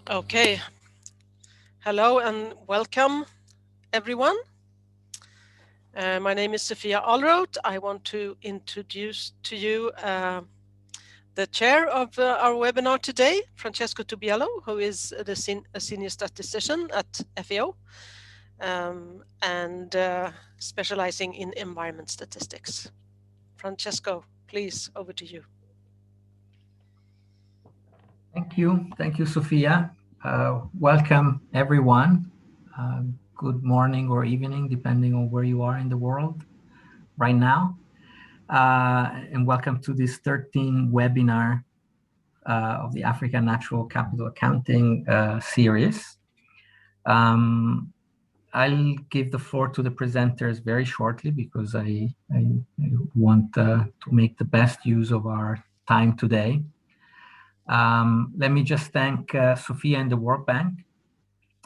Okay, hello and welcome everyone. My name is Sophia Allroth. I want to introduce to you the chair of our webinar today, Francesco Tubiello, who is a senior statistician at FAO and specializing in environment statistics. Francesco, please, over to you. Thank you, Sophia. Welcome, everyone. Good morning or evening, depending on where you are in the world right now. And welcome to this 13th webinar of the Africa Natural Capital Accounting series. I'll give the floor to the presenters very shortly because I want to make the best use of our time today. Let me just thank Sophia and the World Bank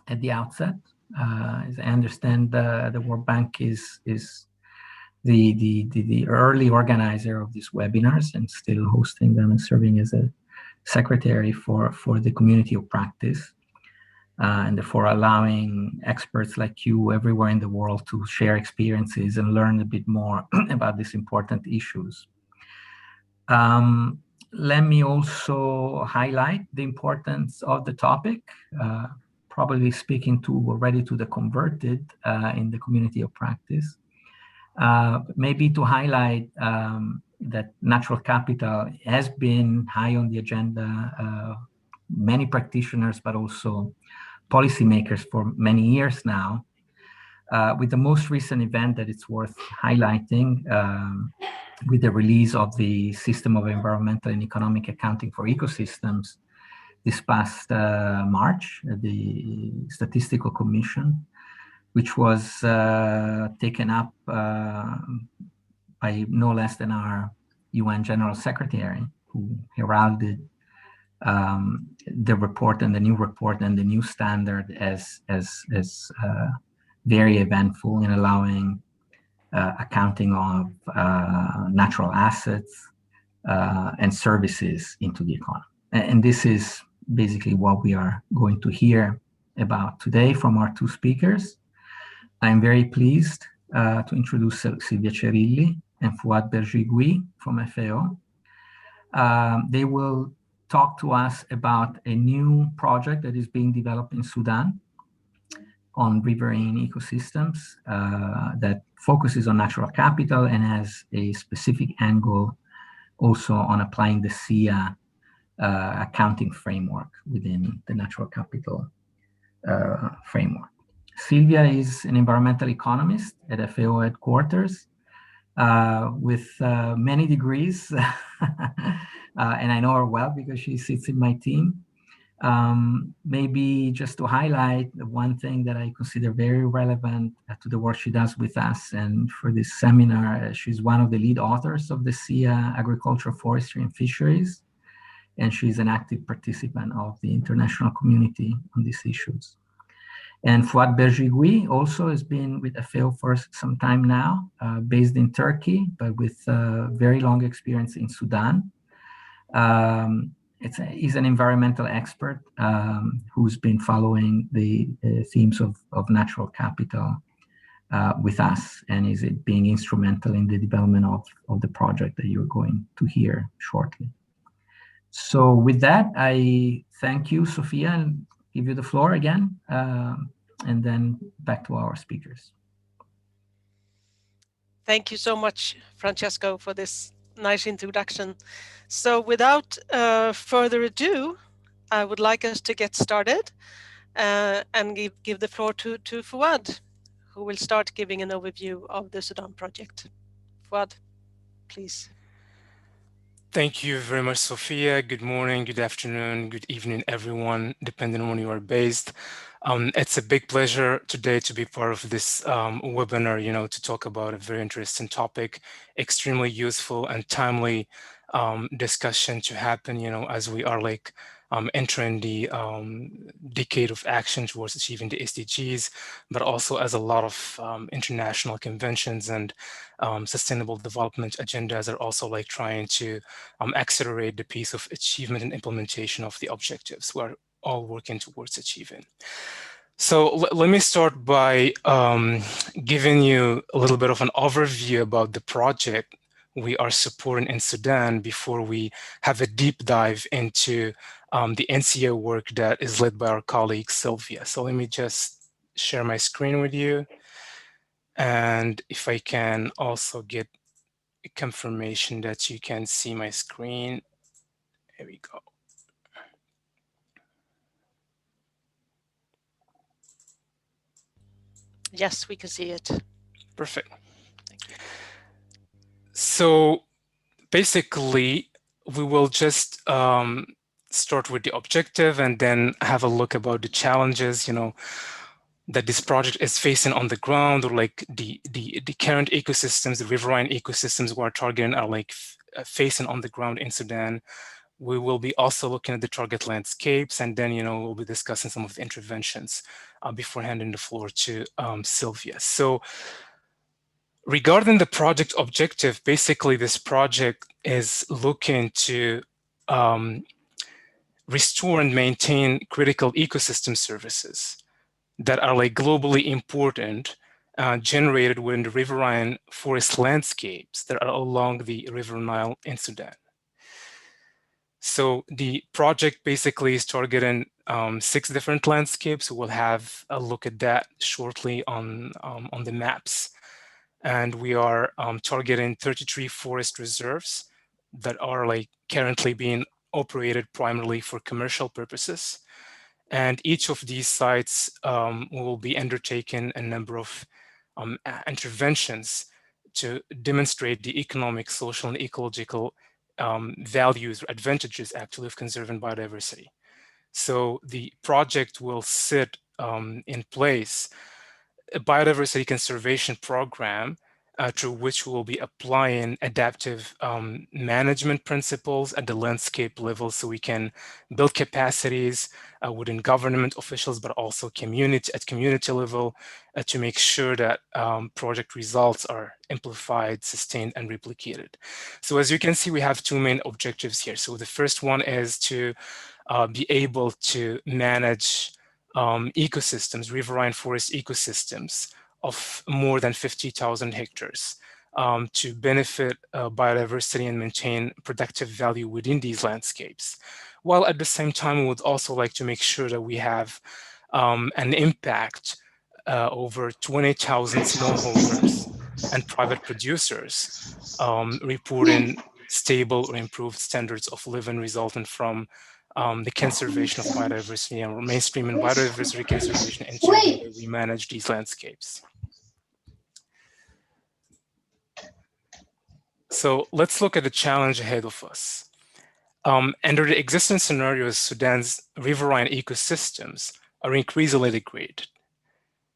at the outset. As I understand, the World Bank is the early organizer of these webinars and still hosting them and serving as a secretary for the community of practice, and therefore allowing experts like you everywhere in the world to share experiences and learn a bit more about these important issues. Let me also highlight the importance of the topic, probably speaking already to the converted in the community of practice. Maybe to highlight that natural capital has been high on the agenda, many practitioners, but also policymakers for many years now. With the most recent event that it's worth highlighting, with the release of the System of Environmental and Economic Accounting for Ecosystems this past March, the Statistical Commission, which was taken up by no less than our UN General Secretary, who heralded the report and the new standard as very eventful in allowing accounting of natural assets and services into the economy. And this is basically what we are going to hear about today from our two speakers. I'm very pleased to introduce Silvia Cerilli and Fouad Berjigui from FAO. They will talk to us about a new project that is being developed in Sudan on riverine ecosystems that focuses on natural capital and has a specific angle also on applying the SIA accounting framework within the natural capital framework. Silvia is an environmental economist at FAO headquarters with many degrees, and I know her well because she sits in my team. Maybe just to highlight the one thing that I consider very relevant to the work she does with us and for this seminar, she's one of the lead authors of the SIA Agriculture, Forestry and Fisheries, and she's an active participant of the international community on these issues. And Fouad Berjigui also has been with FAO for some time now, based in Turkey, but with very long experience in Sudan. He's an environmental expert who's been following the themes of natural capital with us and is being instrumental in the development of the project that you're going to hear shortly. So with that, I thank you, Sophia, and give you the floor again, and then back to our speakers. Thank you so much, Francesco, for this nice introduction. So without further ado, I would like us to get started and give the floor to Fouad, who will start giving an overview of the Sudan project. Fouad, please. Thank you very much, Sophia. Good morning, good afternoon, good evening, everyone, depending on when you are based. It's a big pleasure today to be part of this webinar, to talk about a very interesting topic, extremely useful and timely discussion to happen, as we are entering the decade of action towards achieving the SDGs, but also as a lot of international conventions and sustainable development agendas are also trying to accelerate the pace of achievement and implementation of the objectives. We're all working towards achieving. So let me start by giving you a little bit of an overview about the project we are supporting in Sudan before we have a deep dive into the NCA work that is led by our colleague Sylvia. So let me just share my screen with you. And if I can also get a confirmation that you can see my screen. Here we go. Yes, we can see it. Perfect. So basically, we will just start with the objective and then have a look about the challenges, that this project is facing on the ground, or like the current ecosystems, the riverine ecosystems we are targeting are like facing on the ground in Sudan. We will be also looking at the target landscapes, and then we'll be discussing some of the interventions before handing the floor to Sylvia. So regarding the project objective, basically this project is looking to restore and maintain critical ecosystem services that are like globally important, generated within the riverine forest landscapes that are along the River Nile in Sudan. So the project basically is targeting 6 different landscapes. We'll have a look at that shortly on the maps. And we are targeting 33 forest reserves that are like currently being operated primarily for commercial purposes. And each of these sites will be undertaking a number of interventions to demonstrate the economic, social, and ecological values or advantages actually of conserving biodiversity. So the project will sit in place a biodiversity conservation program through which we will be applying adaptive management principles at the landscape level, so we can build capacities within government officials, but also at community level, to make sure that project results are amplified, sustained, and replicated. So as you can see, we have 2 main objectives here. So the first one is to be able to manage ecosystems, riverine forest ecosystems of more than 50,000 hectares, to benefit biodiversity and maintain productive value within these landscapes. While at the same time, we would also like to make sure that we have an impact over 20,000 smallholders and private producers reporting stable or improved standards of living resulting from the conservation of biodiversity and mainstreaming biodiversity conservation into the way we manage these landscapes. So let's look at the challenge ahead of us. Under the existing scenarios, Sudan's riverine ecosystems are increasingly degraded.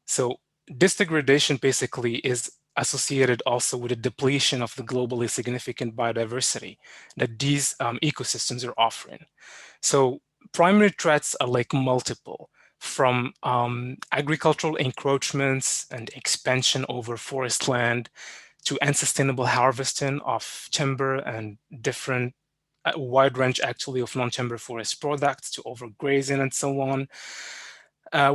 So this degradation basically is associated also with the depletion of the globally significant biodiversity that these ecosystems are offering. So primary threats are like multiple, from agricultural encroachments and expansion over forest land to unsustainable harvesting of timber and different a wide range actually of non-timber forest products to overgrazing and so on.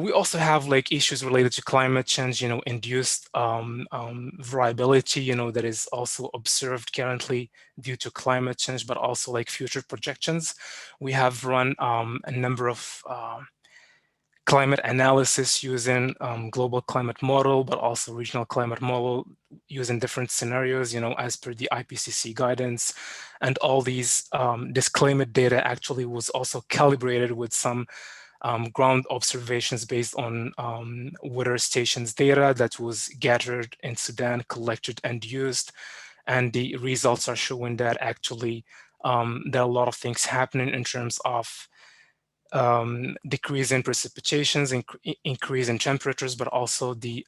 We also have like issues related to climate change, induced variability, that is also observed currently due to climate change, but also like future projections. We have run a number of climate analysis using global climate model, but also regional climate model using different scenarios, as per the IPCC guidance. And all these this climate data actually was also calibrated with some ground observations based on weather stations data that was gathered in Sudan, collected and used. And the results are showing that actually there are a lot of things happening in terms of decrease in precipitations, increase in temperatures, but also the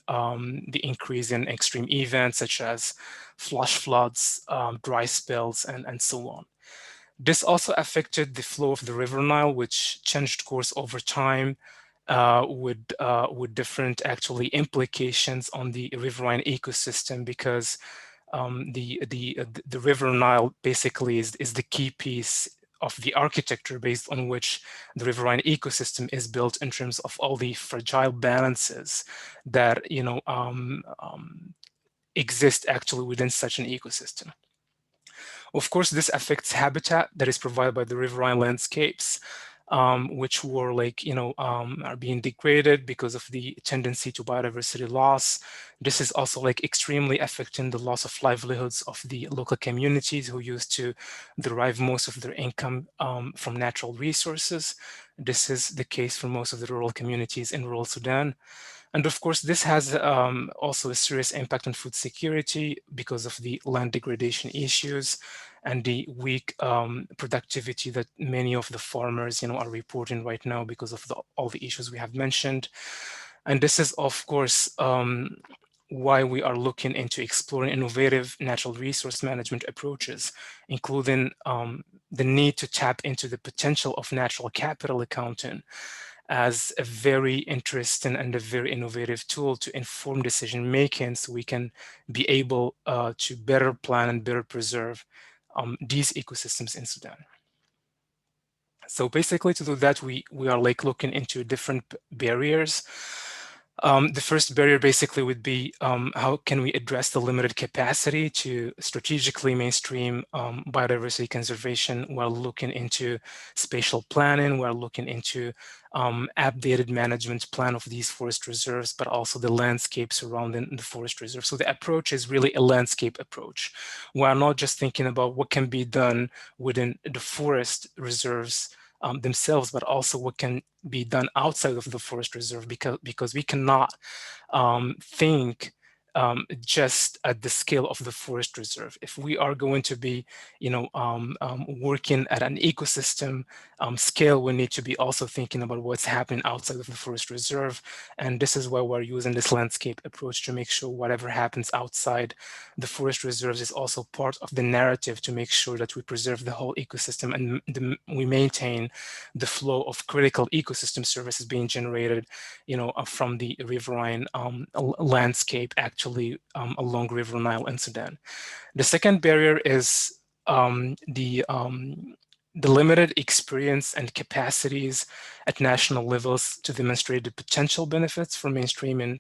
increase in extreme events such as flash floods, dry spells, and so on. This also affected the flow of the River Nile, which changed course over time with different actually implications on the riverine ecosystem, because the River Nile basically is the key piece the architecture based on which the riverine ecosystem is built in terms of all the fragile balances that exist actually within such an ecosystem. Of course, this affects habitat that is provided by the riverine landscapes, which were are being degraded because of the tendency to biodiversity loss. This is also extremely affecting the loss of livelihoods of the local communities who used to derive most of their income from natural resources. This is the case for most of the rural communities in rural Sudan. And of course, this has also a serious impact on food security because of the land degradation issues and the weak productivity that many of the farmers, are reporting right now because of all the issues we have mentioned. And this is, of course, why we are looking into exploring innovative natural resource management approaches, including the need to tap into the potential of natural capital accounting as a very interesting and a very innovative tool to inform decision making, so we can be able to better plan and better preserve these ecosystems in Sudan. So basically, to do that, we are looking into different barriers. The first barrier basically would be how can we address the limited capacity to strategically mainstream biodiversity conservation while looking into spatial planning, while looking into updated management plan of these forest reserves, but also the landscape surrounding the forest reserve. So the approach is really a landscape approach. We're not just thinking about what can be done within the forest reserves themselves, but also what can be done outside of the forest reserve, because we cannot think just at the scale of the forest reserve. If we are going to be, working at an ecosystem scale, we need to be also thinking about what's happening outside of the forest reserve. And this is why we're using this landscape approach to make sure whatever happens outside the forest reserves is also part of the narrative to make sure that we preserve the whole ecosystem and we maintain the flow of critical ecosystem services being generated, from the riverine landscape actually along River Nile in Sudan. The second barrier is the limited experience and capacities at national levels to demonstrate the potential benefits for mainstreaming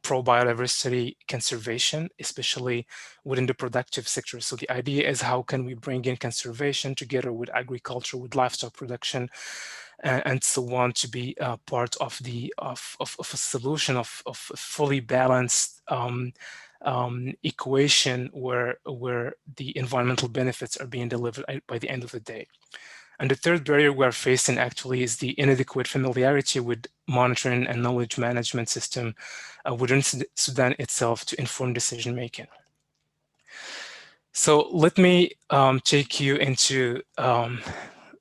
pro-biodiversity conservation, especially within the productive sector. So the idea is, how can we bring in conservation together with agriculture, with livestock production, and so on, to be part of a solution of a fully balanced equation where the environmental benefits are being delivered by the end of the day. And the third barrier we're facing actually is the inadequate familiarity with monitoring and knowledge management system within Sudan itself to inform decision making. So let me take you into a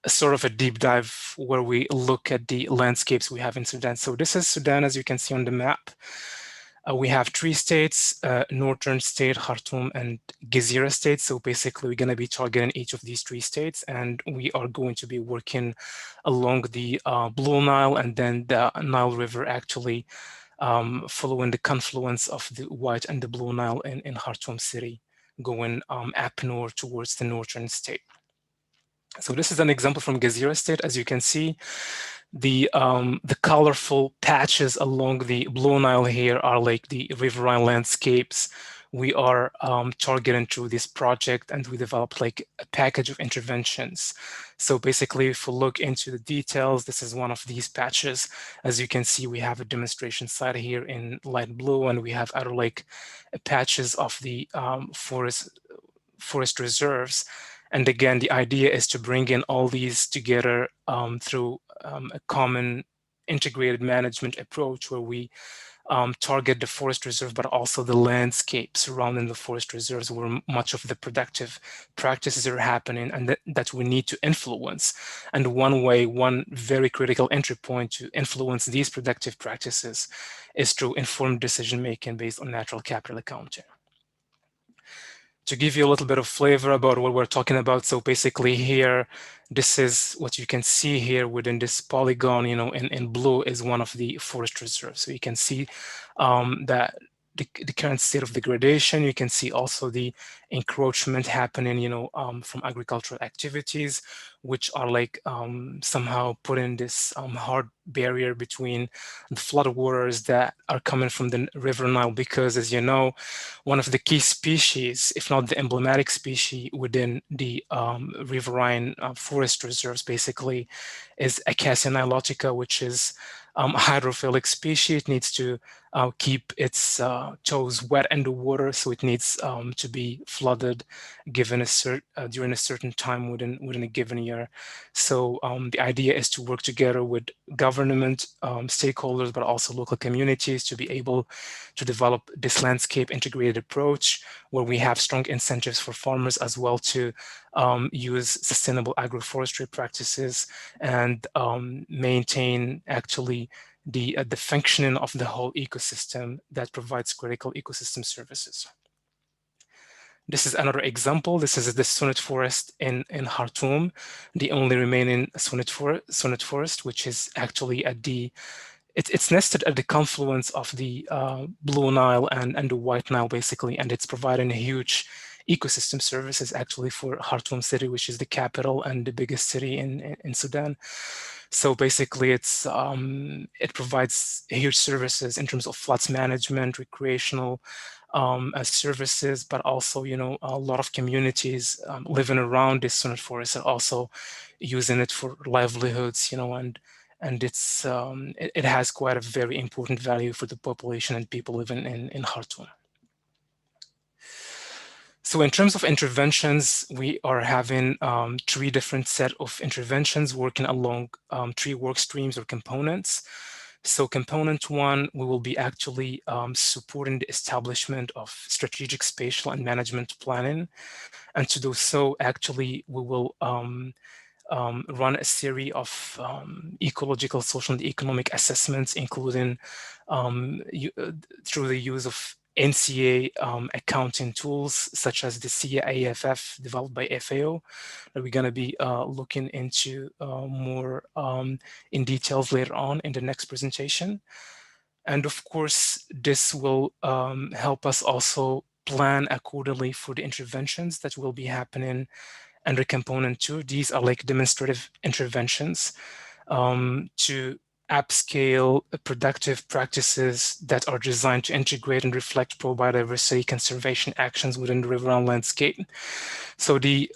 sort of a deep dive where we look at the landscapes we have in Sudan. So this is Sudan, as you can see on the map. We have three states, Northern State, Khartoum, and Gezira State. So basically, we're going to be targeting each of these three states, and we are going to be working along the Blue Nile and then the Nile River, actually following the confluence of the White and the Blue Nile in Khartoum city, going up north towards the Northern State. So this is an example from Gezira State. As you can see, the colorful patches along the Blue Nile here are like the riverine landscapes we are targeting through this project, and we developed like a package of interventions. So basically, if we look into the details, this is one of these patches. As you can see, we have a demonstration site here in light blue, and we have other like patches of the forest reserves. And again, the idea is to bring in all these together through a common integrated management approach where we target the forest reserve, but also the landscape surrounding the forest reserves where much of the productive practices are happening and that we need to influence. And one very critical entry point to influence these productive practices is through informed decision-making based on natural capital accounting. To give you a little bit of flavor about what we're talking about, so basically here, this is what you can see here within this polygon, in blue is one of the forest reserves. So you can see that the current state of degradation. You can see also the encroachment happening, from agricultural activities, which are like somehow putting this hard barrier between the flood waters that are coming from the River Nile, because as you know, one of the key species, if not the emblematic species within the riverine forest reserves, basically, is Acacia nilotica, which is a hydrophilic species. It needs to keep its toes wet in the water, so it needs to be flooded given during a certain time within a given year. So the idea is to work together with government stakeholders, but also local communities, to be able to develop this landscape integrated approach where we have strong incentives for farmers as well to use sustainable agroforestry practices and maintain actually the functioning of the whole ecosystem that provides critical ecosystem services. This is another example. This is the Sunet forest in Khartoum, the only remaining Sunet forest, which is actually at it's nested at the confluence of the Blue Nile and the White Nile, basically, and it's providing a huge ecosystem services actually for Khartoum city, which is the capital and the biggest city in Sudan. So basically, it provides huge services in terms of floods management, recreational services, but also, a lot of communities living around this Sunet forest are also using it for livelihoods, and it has quite a very important value for the population and people living in Khartoum. So in terms of interventions, we are having three different set of interventions working along three work streams or components. So component one, we will be actually supporting the establishment of strategic spatial and management planning. And to do so, actually, we will run a series of ecological, social, and economic assessments, including through the use of NCA accounting tools, such as the CAFF developed by FAO, that we're going to be looking into more in details later on in the next presentation. And of course, this will help us also plan accordingly for the interventions that will be happening under component two. These are like demonstrative interventions to upscale productive practices that are designed to integrate and reflect pro-biodiversity conservation actions within the riverine landscape. So the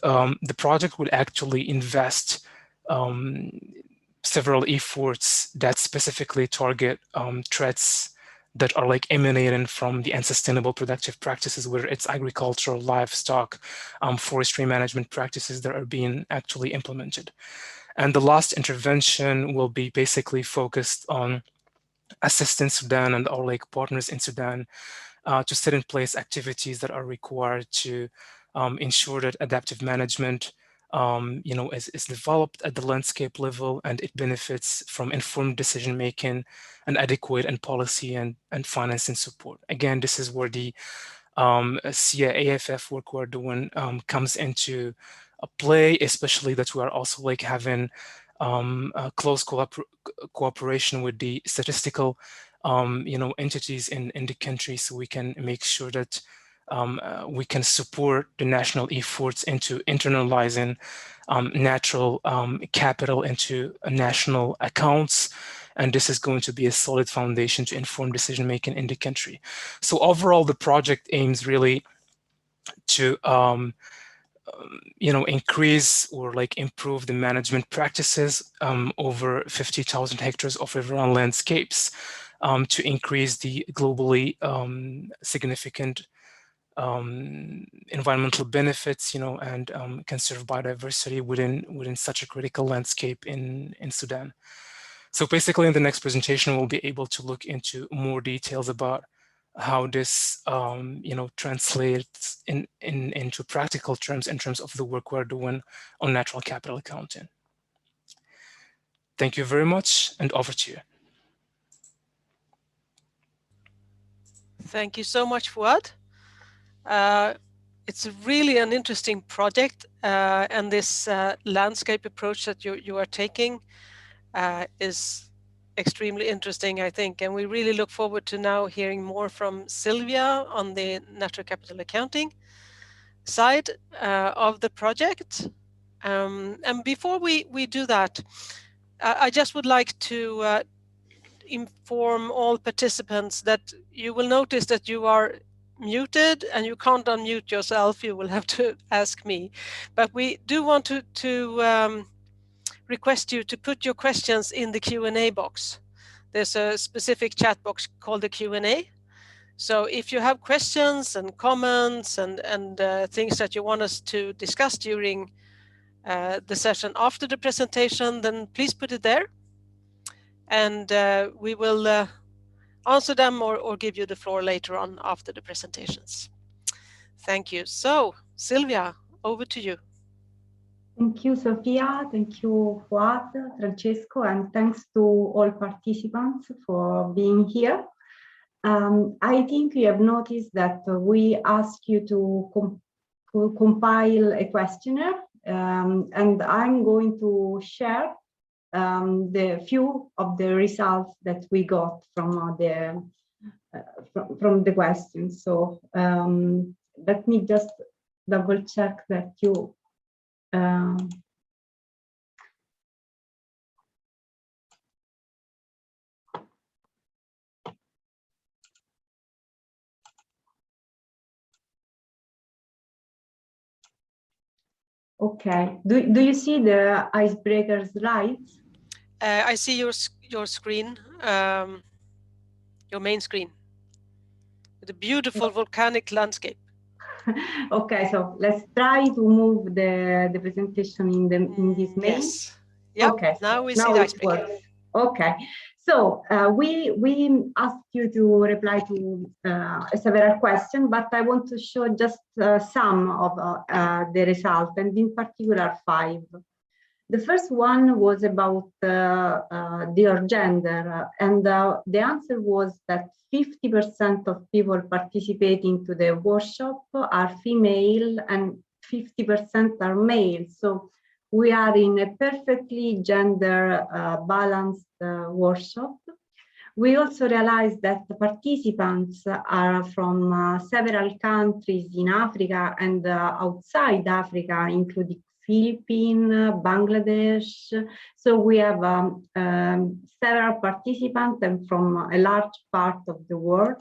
project would actually invest several efforts that specifically target threats that are like emanating from the unsustainable productive practices, whether it's agricultural, livestock, forestry management practices that are being actually implemented. And the last intervention will be basically focused on assisting Sudan and our like partners in Sudan to set in place activities that are required to ensure that adaptive management is developed at the landscape level, and it benefits from informed decision making and adequate and policy and financing support. Again, this is where the CAFF work we're doing comes into play, especially that we are also like having a close cooperation with the statistical entities in the country, so we can make sure that we can support the national efforts into internalizing natural capital into national accounts. And this is going to be a solid foundation to inform decision making in the country. So overall, the project aims really to increase or like improve the management practices over 50,000 hectares of riverine landscapes, to increase the globally significant environmental benefits, and conserve biodiversity within such a critical landscape in Sudan. So basically, in the next presentation, we'll be able to look into more details about how this translates into practical terms in terms of the work we're doing on natural capital accounting. Thank you very much, and over to you. Thank you so much, Fuad. It's really an interesting project, and this landscape approach that you are taking is extremely interesting, I think, and we really look forward to now hearing more from Sylvia on the natural capital accounting side of the project. And before we do that, I just would like to inform all participants that you will notice that you are muted and you can't unmute yourself. You will have to ask me. But we do want to request you to put your questions in the Q&A box. There's a specific chat box called the Q&A. So if you have questions and comments and things that you want us to discuss during the session after the presentation, then please put it there. And we will answer them or give you the floor later on after the presentations. Thank you. So, Sylvia, over to you. Thank you, Sophia. Thank you, Fuad, Francesco, and thanks to all participants for being here. I think you have noticed that we ask you to compile a questionnaire, and I'm going to share the few of the results that we got from the questions. So let me just double check that you okay. Do you see the icebreaker slides? I see your screen, your main screen, with a beautiful volcanic landscape. Okay, so let's try to move the presentation in this main. Yes. Yep. Okay. Now we see the icebreaker. Okay. So we asked you to reply to several questions, but I want to show just some of the results, and in particular 5. The first one was about your gender, and the answer was that 50% of people participating to the workshop are female and 50% are male. So we are in a perfectly gender balanced workshop. We also realized that the participants are from several countries in Africa and outside Africa, including Philippines, Bangladesh. So we have several participants and from a large part of the world.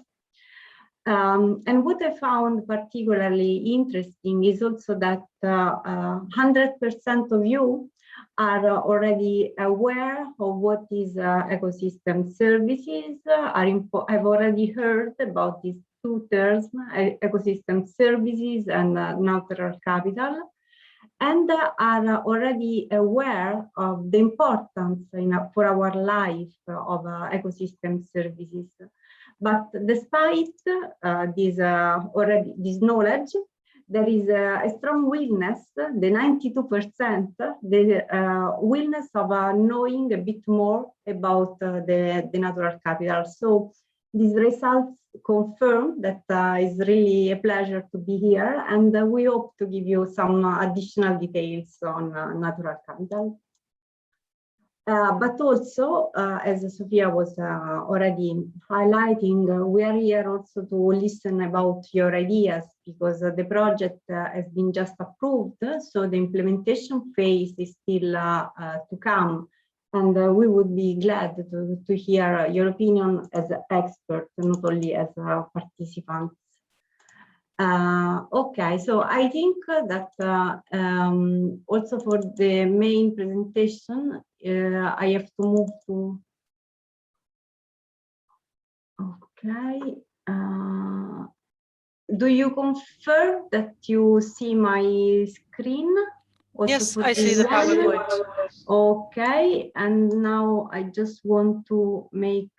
And what I found particularly interesting is also that 100% of you are already aware of what is ecosystem services, have already heard about these 2 terms, ecosystem services and natural capital, and are already aware of the importance for our life of ecosystem services. But despite this knowledge, there is a strong willingness, the 92%, the willingness of knowing a bit more about the natural capital. So these results confirm that it's really a pleasure to be here, and we hope to give you some additional details on natural capital. But also, as Sophia was already highlighting, we are here also to listen about your ideas, because the project has been just approved, so the implementation phase is still to come. And we would be glad to hear your opinion as experts, not only as participants. Okay, so I think that also for the main presentation, I have to move to, okay. Do you confirm that you see my screen? Also, yes, I see the PowerPoint. Okay, and now I just want to make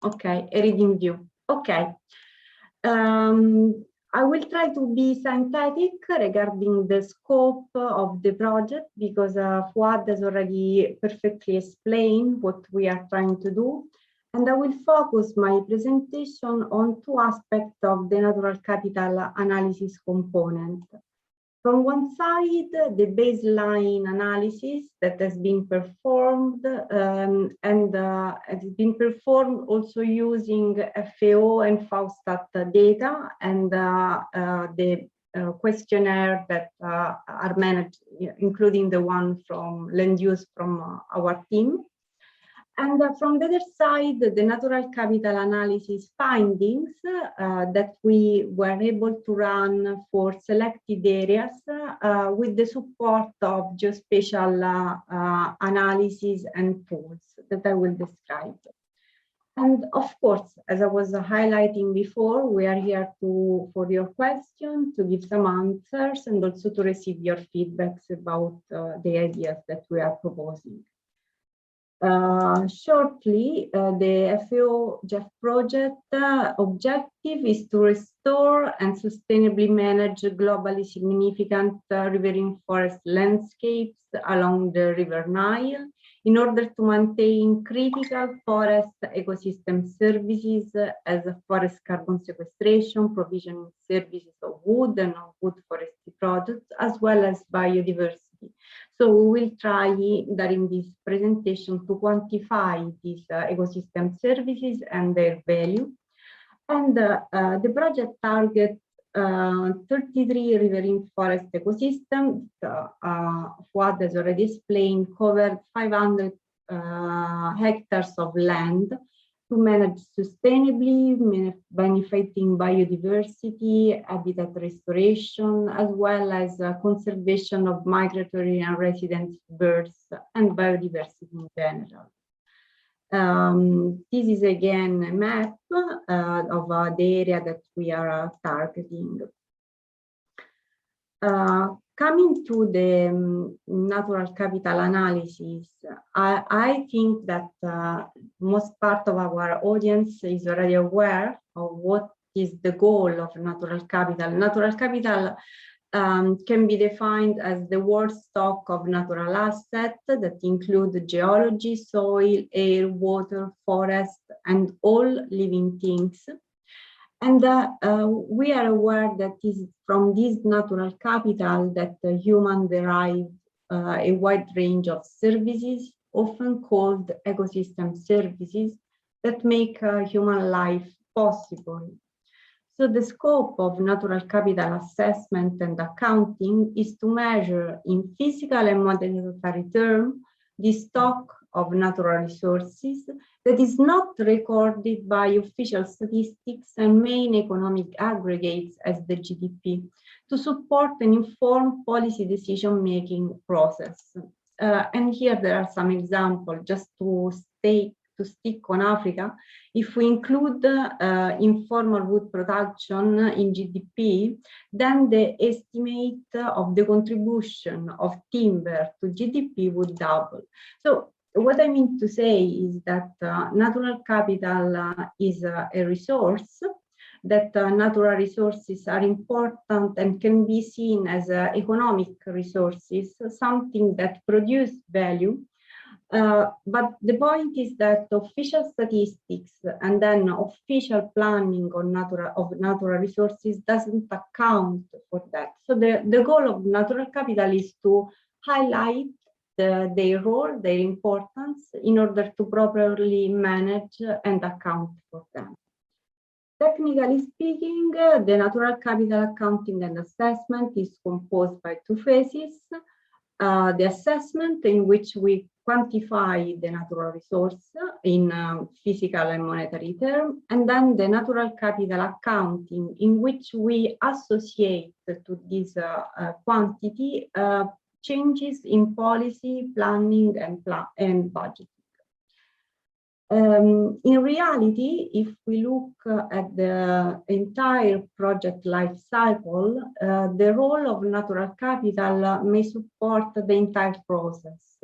okay, a reading view. Okay. I will try to be synthetic regarding the scope of the project, because Fuad has already perfectly explained what we are trying to do. And I will focus my presentation on 2 aspects of the natural capital analysis component. From one side, the baseline analysis that has been performed has been performed also using FAO and FAO data and the questionnaire that are managed, including the one from land use from our team. And from the other side, the natural capital analysis findings that we were able to run for selected areas with the support of geospatial analysis and tools that I will describe. And of course, as I was highlighting before, we are here for your questions, to give some answers, and also to receive your feedbacks about the ideas that we are proposing. Shortly, the FAO GEF project objective is to restore and sustainably manage globally significant riverine forest landscapes along the River Nile in order to maintain critical forest ecosystem services as forest carbon sequestration, provisioning services of wood and non-wood forestry products, as well as biodiversity. So we will try during this presentation to quantify these ecosystem services and their value. And the project targets 33 riverine forest ecosystems. Fuad has already explained, covered 500 hectares of land to manage sustainably, benefiting biodiversity, habitat restoration, as well as conservation of migratory and resident birds and biodiversity in general. This is again a map of the area that we are targeting. Coming to the natural capital analysis, I think that most part of our audience is already aware of what is the goal of natural capital. Natural capital can be defined as the world stock of natural assets that include geology, soil, air, water, forest, and all living things. And we are aware that it is from this natural capital that the human derive a wide range of services, often called ecosystem services, that make human life possible. So the scope of natural capital assessment and accounting is to measure in physical and monetary terms the stock of natural resources that is not recorded by official statistics and main economic aggregates as the GDP to support an informed policy decision-making process. And here there are some examples just to stick on Africa. If we include informal wood production in GDP, then the estimate of the contribution of timber to GDP would double. So what I mean to say is that natural capital is a resource, that natural resources are important and can be seen as economic resources, something that produce value. But the point is that official statistics and then official planning on natural resources doesn't account for that. So the goal of natural capital is to highlight their role, their importance, in order to properly manage and account for them. Technically speaking, the natural capital accounting and assessment is composed by two phases. The assessment, in which we quantify the natural resource in physical and monetary terms, and then the natural capital accounting, in which we associate to this quantity changes in policy, planning, and budgeting. In reality, if we look at the entire project life cycle, the role of natural capital may support the entire process,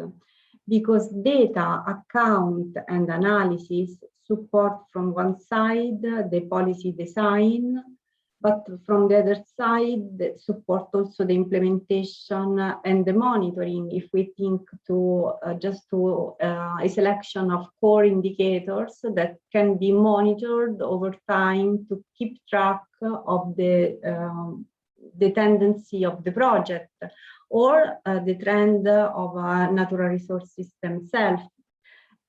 because data, account, and analysis support from one side the policy design, but from the other side, support also the implementation and the monitoring, if we think to a selection of core indicators that can be monitored over time to keep track of the the tendency of the project or the trend of a natural resource system itself.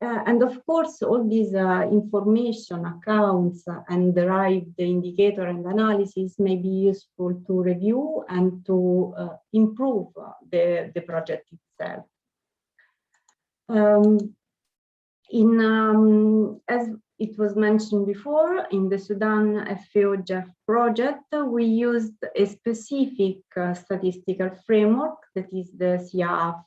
And of course, all these information, accounts, and derived indicator and analysis may be useful to review and to improve the project itself. As it was mentioned before, in the Sudan FAO GEF project, we used a specific statistical framework, that is the GEF,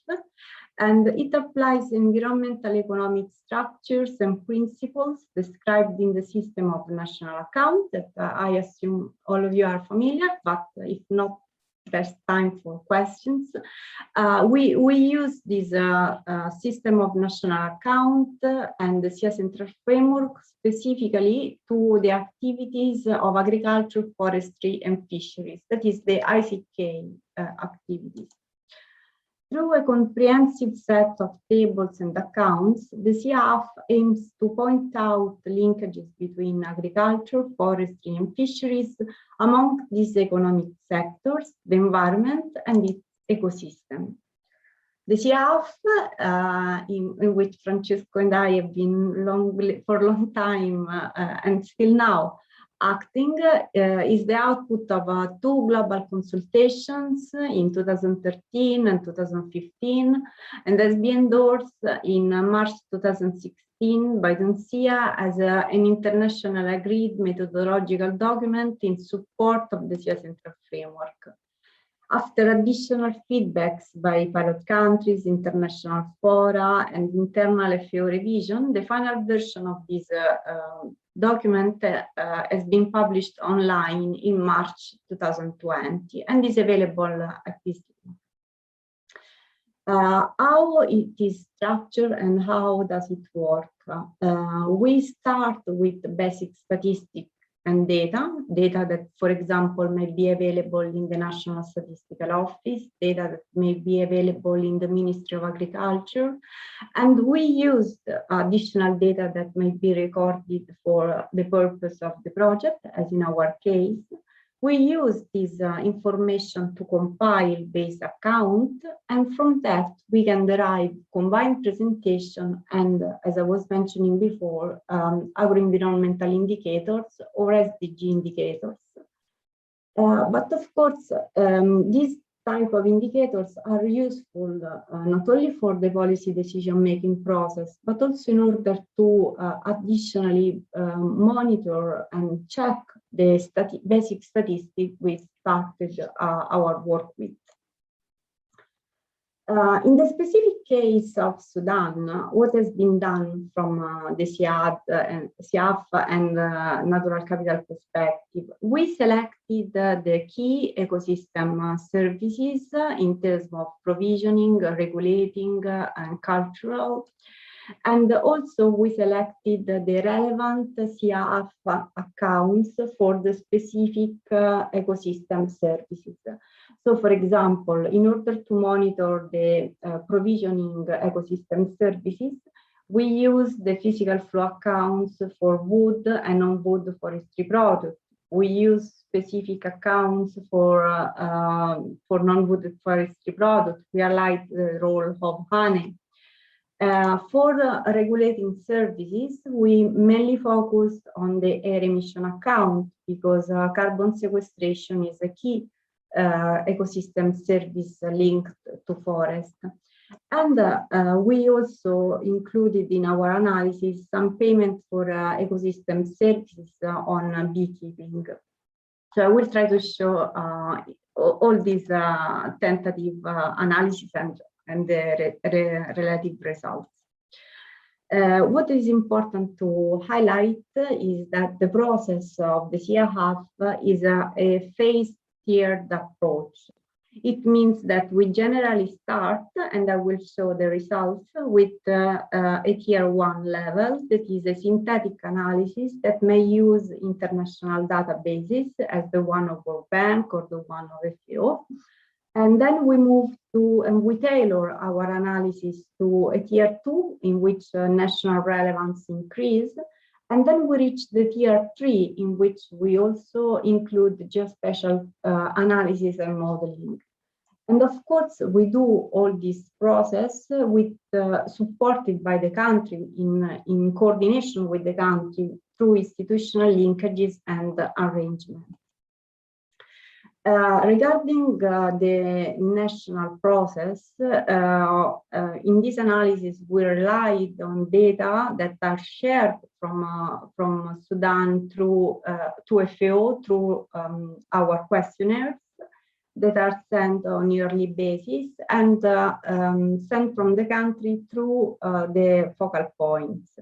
and it applies environmental economic structures and principles described in the system of national account that I assume all of you are familiar, but if not, there's time for questions. We use this system of national account and the SIA Central Framework specifically to the activities of agriculture, forestry, and fisheries, that is the ICK activities. Through a comprehensive set of tables and accounts, the CF aims to point out linkages between agriculture, forestry, and fisheries among these economic sectors, the environment, and its ecosystem. The CF, in which Francesco and I have been for a long time and still now acting, is the output of two global consultations in 2013 and 2015, and has been endorsed in March 2016 by the NCA as an international agreed methodological document in support of the SIA Central Framework. After additional feedbacks by pilot countries, international fora, and internal FAO revision, the final version of this document has been published online in March 2020 and is available at this time. How it is structured and how does it work? We start with basic statistics and data that, for example, may be available in the National Statistical Office, data that may be available in the Ministry of Agriculture, and we used additional data that may be recorded for the purpose of the project, as in our case. We use this information to compile base account, and from that we can derive combined presentation and, as I was mentioning before, agro-environmental indicators or SDG indicators. But of course, these type of indicators are useful not only for the policy decision-making process, but also in order to additionally monitor and check the basic statistics we started our work with. In the specific case of Sudan, what has been done from the SIAF and natural capital perspective, we selected the key ecosystem services in terms of provisioning, regulating, and cultural. And also we selected the relevant SIAF accounts for the specific ecosystem services. So, for example, in order to monitor the provisioning ecosystem services, we use the physical flow accounts for wood and non-wood forestry products. We use specific accounts for non-wood forestry products. We highlight the role of honey. For regulating services, we mainly focus on the air emission account because carbon sequestration is a key ecosystem service linked to forest. And we also included in our analysis some payment for ecosystem services on beekeeping. So I will try to show all these tentative analysis and the relative results. What is important to highlight is that the process of the CIAF is a phased tiered approach. It means that we generally start, and I will show the results, with a tier 1 level, that is a synthetic analysis that may use international databases as the one of World Bank or the one of FAO. And then we move to, and we tailor our analysis to a tier 2 in which national relevance increase. And then we reach the tier 3, in which we also include geospatial analysis and modeling. And of course, we do all this process supported by the country in coordination with the country through institutional linkages and arrangements. Regarding the national process, in this analysis, we relied on data that are shared from Sudan through to FAO through our questionnaires that are sent on yearly basis and sent from the country through the focal points.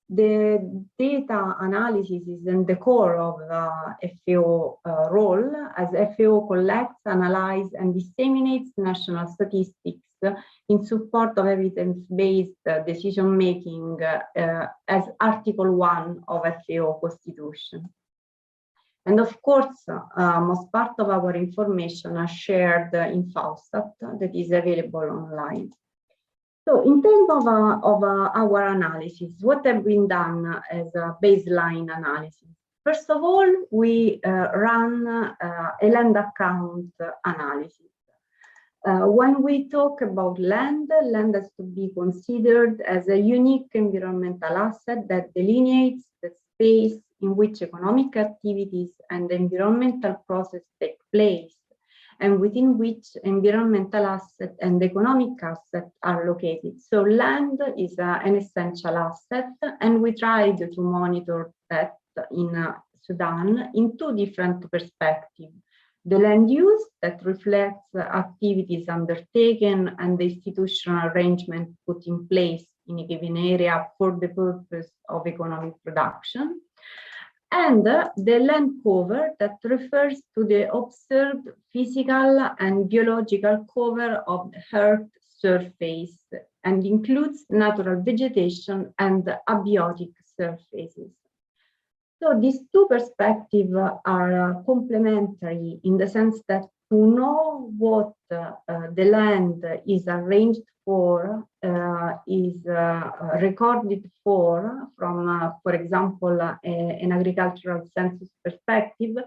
The data analysis is in the core of FAO role, as FAO collects, analyzes, and disseminates national statistics in support of evidence-based decision-making as Article 1 of FAO Constitution. And of course, most part of our information are shared in FAOStat that is available online. So in terms of our analysis, what have been done as a baseline analysis? First of all, we run a land account analysis. When we talk about land has to be considered as a unique environmental asset that delineates the space in which economic activities and environmental process take place, and within which environmental asset and economic asset are located. So land is an essential asset, and we tried to monitor that in Sudan in two different perspectives. The land use that reflects activities undertaken and the institutional arrangement put in place in a given area for the purpose of economic production. And the land cover that refers to the observed physical and biological cover of the Earth surface and includes natural vegetation and abiotic surfaces. So these two perspectives are complementary in the sense that to know what the land is arranged for, is recorded from, for example, an agricultural census perspective,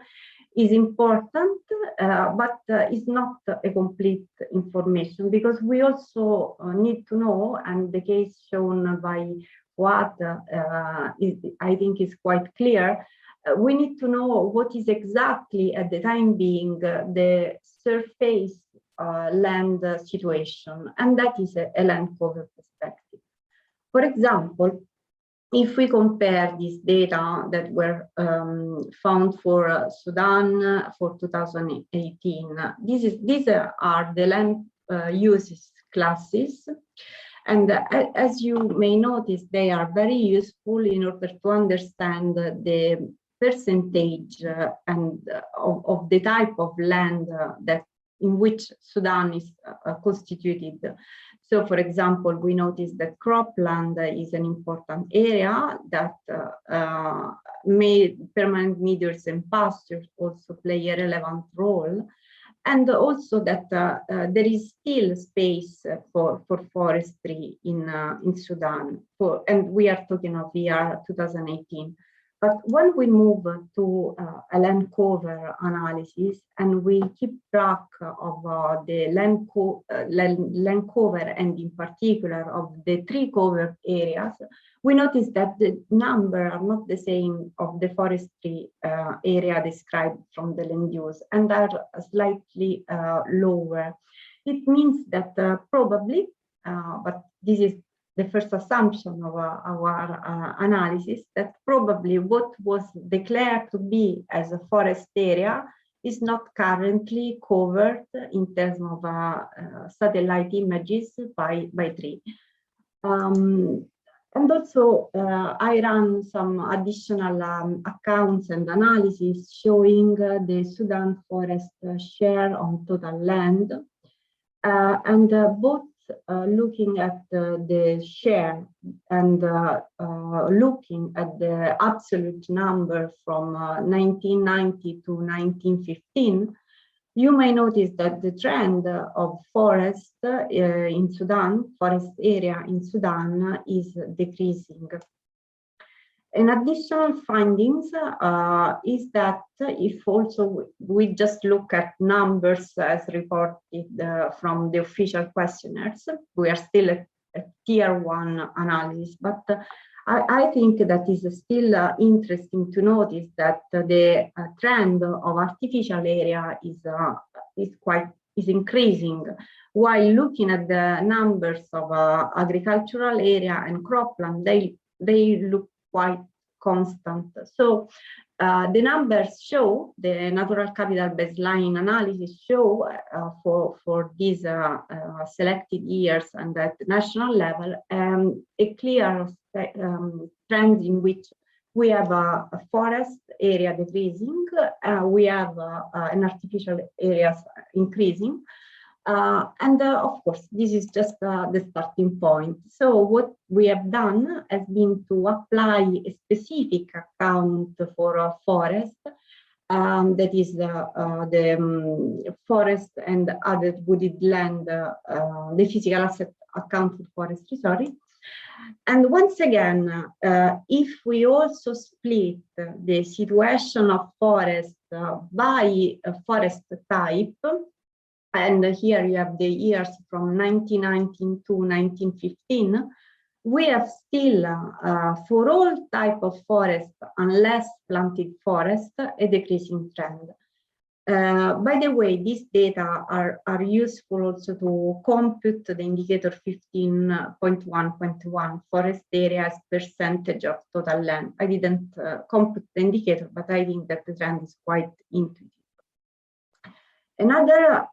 is important, but is not a complete information, because we also need to know, and the case shown by what I think is quite clear, we need to know what is exactly at the time being the surface land situation, and that is a land cover perspective. For example, if we compare these data that were found for Sudan for 2018, these are the land uses classes. And as you may notice, they are very useful in order to understand the percentage of the type of land that in which Sudan is constituted. So, for example, we notice that cropland is an important area, that permanent meadows and pastures also play a relevant role, and also that there is still space for forestry in Sudan, and we are talking of the year 2018. But when we move to a land cover analysis and we keep track of the land cover, and in particular of the tree covered areas, we notice that the number are not the same of the forestry area described from the land use, and are slightly lower. It means that probably, but this is the first assumption of our analysis, that probably what was declared to be as a forest area is not currently covered in terms of satellite images by tree. And also I ran some additional accounts and analysis showing the Sudan forest share on total land, and both looking at the share and looking at the absolute number from 1990 to 1915, you may notice that the trend of forest in Sudan, forest area in Sudan, is decreasing. An additional findings is that if also we just look at numbers as reported from the official questionnaires, we are still at tier 1 analysis, but I think that is still interesting to notice that the trend of artificial area is increasing, while looking at the numbers of agricultural area and cropland, they look quite constant. So the numbers show, the natural capital baseline analysis show for these selected years and at national level a clear trend in which we have a forest area decreasing, we have an artificial areas increasing, and of course, this is just the starting point. So what we have done has been to apply a specific account for a forest, that is the forest and other wooded land, the physical asset account for forestry, sorry. And once again, if we also split the situation of forest by forest type, and here you have the years from 1919 to 1915, we have still, for all type of forest, unless planted forest, a decreasing trend. By the way, these data are useful also to compute the indicator 15.1.1, forest area as percentage of total land. I didn't compute the indicator, but I think that the trend is quite intuitive. Another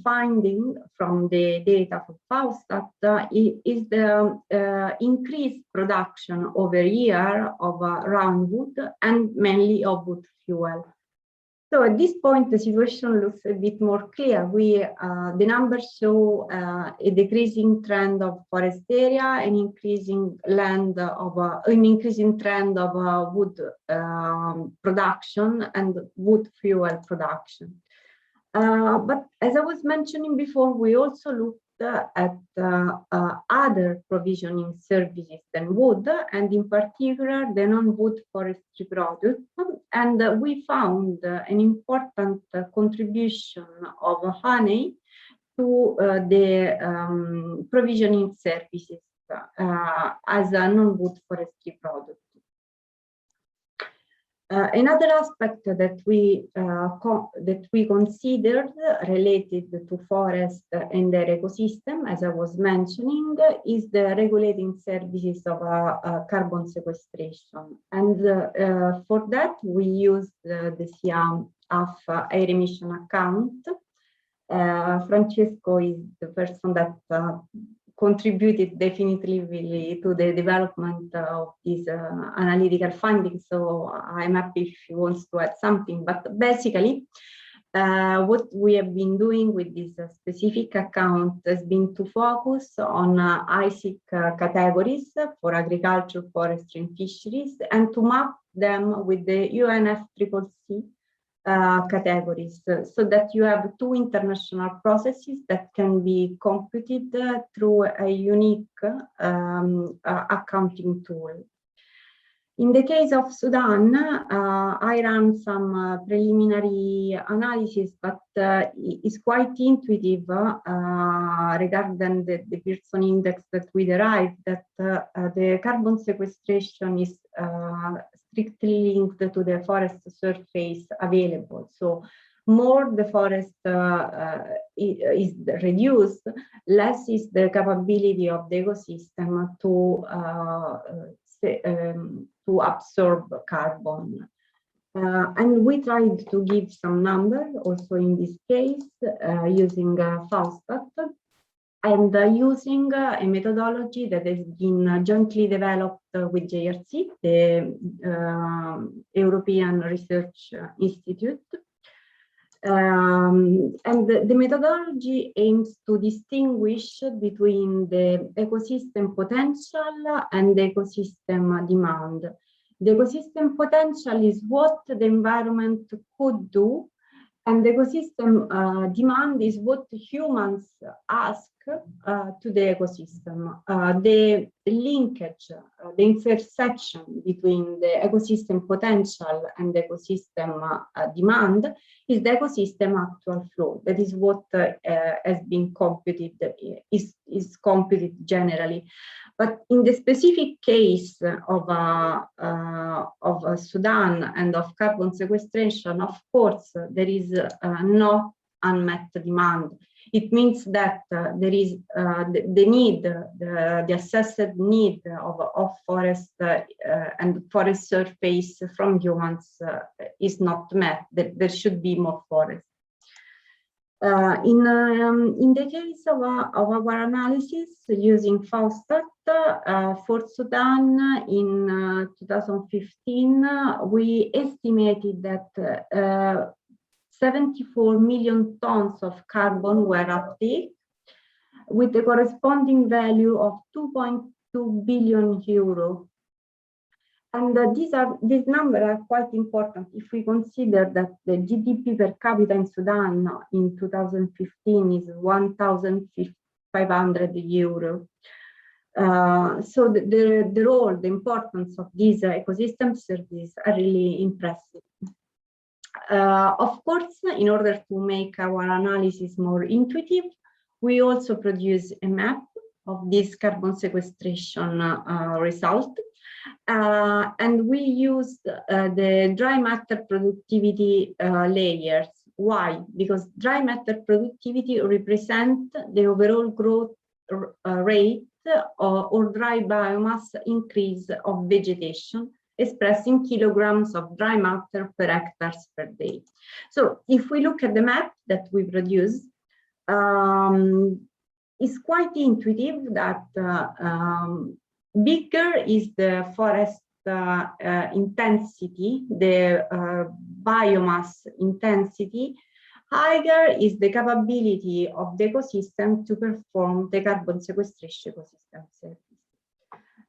finding from the data for FAO is the increased production over year of roundwood and mainly of wood fuel. So at this point, the situation looks a bit more clear. The numbers show a decreasing trend of forest area, an increasing trend of wood production and wood fuel production. But as I was mentioning before, we also looked at other provisioning services than wood, and in particular the non-wood forestry products, and we found an important contribution of honey to the provisioning services as a non-wood forestry product. Another aspect that we considered related to forest and their ecosystem, as I was mentioning, is the regulating services of carbon sequestration. And for that, we used the CIAF air emission account. Francesco is the person that contributed definitively to the development of these analytical findings. So I'm happy if he wants to add something. But basically, what we have been doing with this specific account has been to focus on ISIC categories for agriculture, forestry, and fisheries, and to map them with the UNFCCC categories, so that you have two international processes that can be computed through a unique accounting tool. In the case of Sudan, I ran some preliminary analysis, but it's quite intuitive regarding the Pearson index that we derived, that the carbon sequestration is strictly linked to the forest surface available. So more the forest is reduced, less is the capability of the ecosystem to absorb carbon. And we tried to give some number also in this case using FAOStat, and using a methodology that has been jointly developed with JRC, the European Research Institute. And the methodology aims to distinguish between the ecosystem potential and the ecosystem demand. The ecosystem potential is what the environment could do And ecosystem demand is what humans ask to the ecosystem. The linkage, the intersection between the ecosystem potential and the ecosystem demand is the ecosystem actual flow. That is what has been computed, is computed generally. But in the specific case of Sudan and of carbon sequestration, of course, there is no unmet demand. It means that there is the need, the assessed need of forest and forest surface from humans is not met. There should be more forest. In the case of our analysis using FAO for Sudan in 2015, we estimated that 74 million tons of carbon were uptake, with a corresponding value of 2.2 billion euro. And these numbers are quite important if we consider that the GDP per capita in Sudan in 2015 is 1,500 euro. So the role, the importance of these ecosystem services are really impressive. Of course, in order to make our analysis more intuitive, we also produce a map of this carbon sequestration result. And we used the dry matter productivity layers. Why? Because dry matter productivity represents the overall growth rate or dry biomass increase of vegetation, expressed in kilograms of dry matter per hectares per day. So if we look at the map that we produce, it's quite intuitive that bigger is the forest intensity, the biomass intensity, higher is the capability of the ecosystem to perform the carbon sequestration ecosystem service.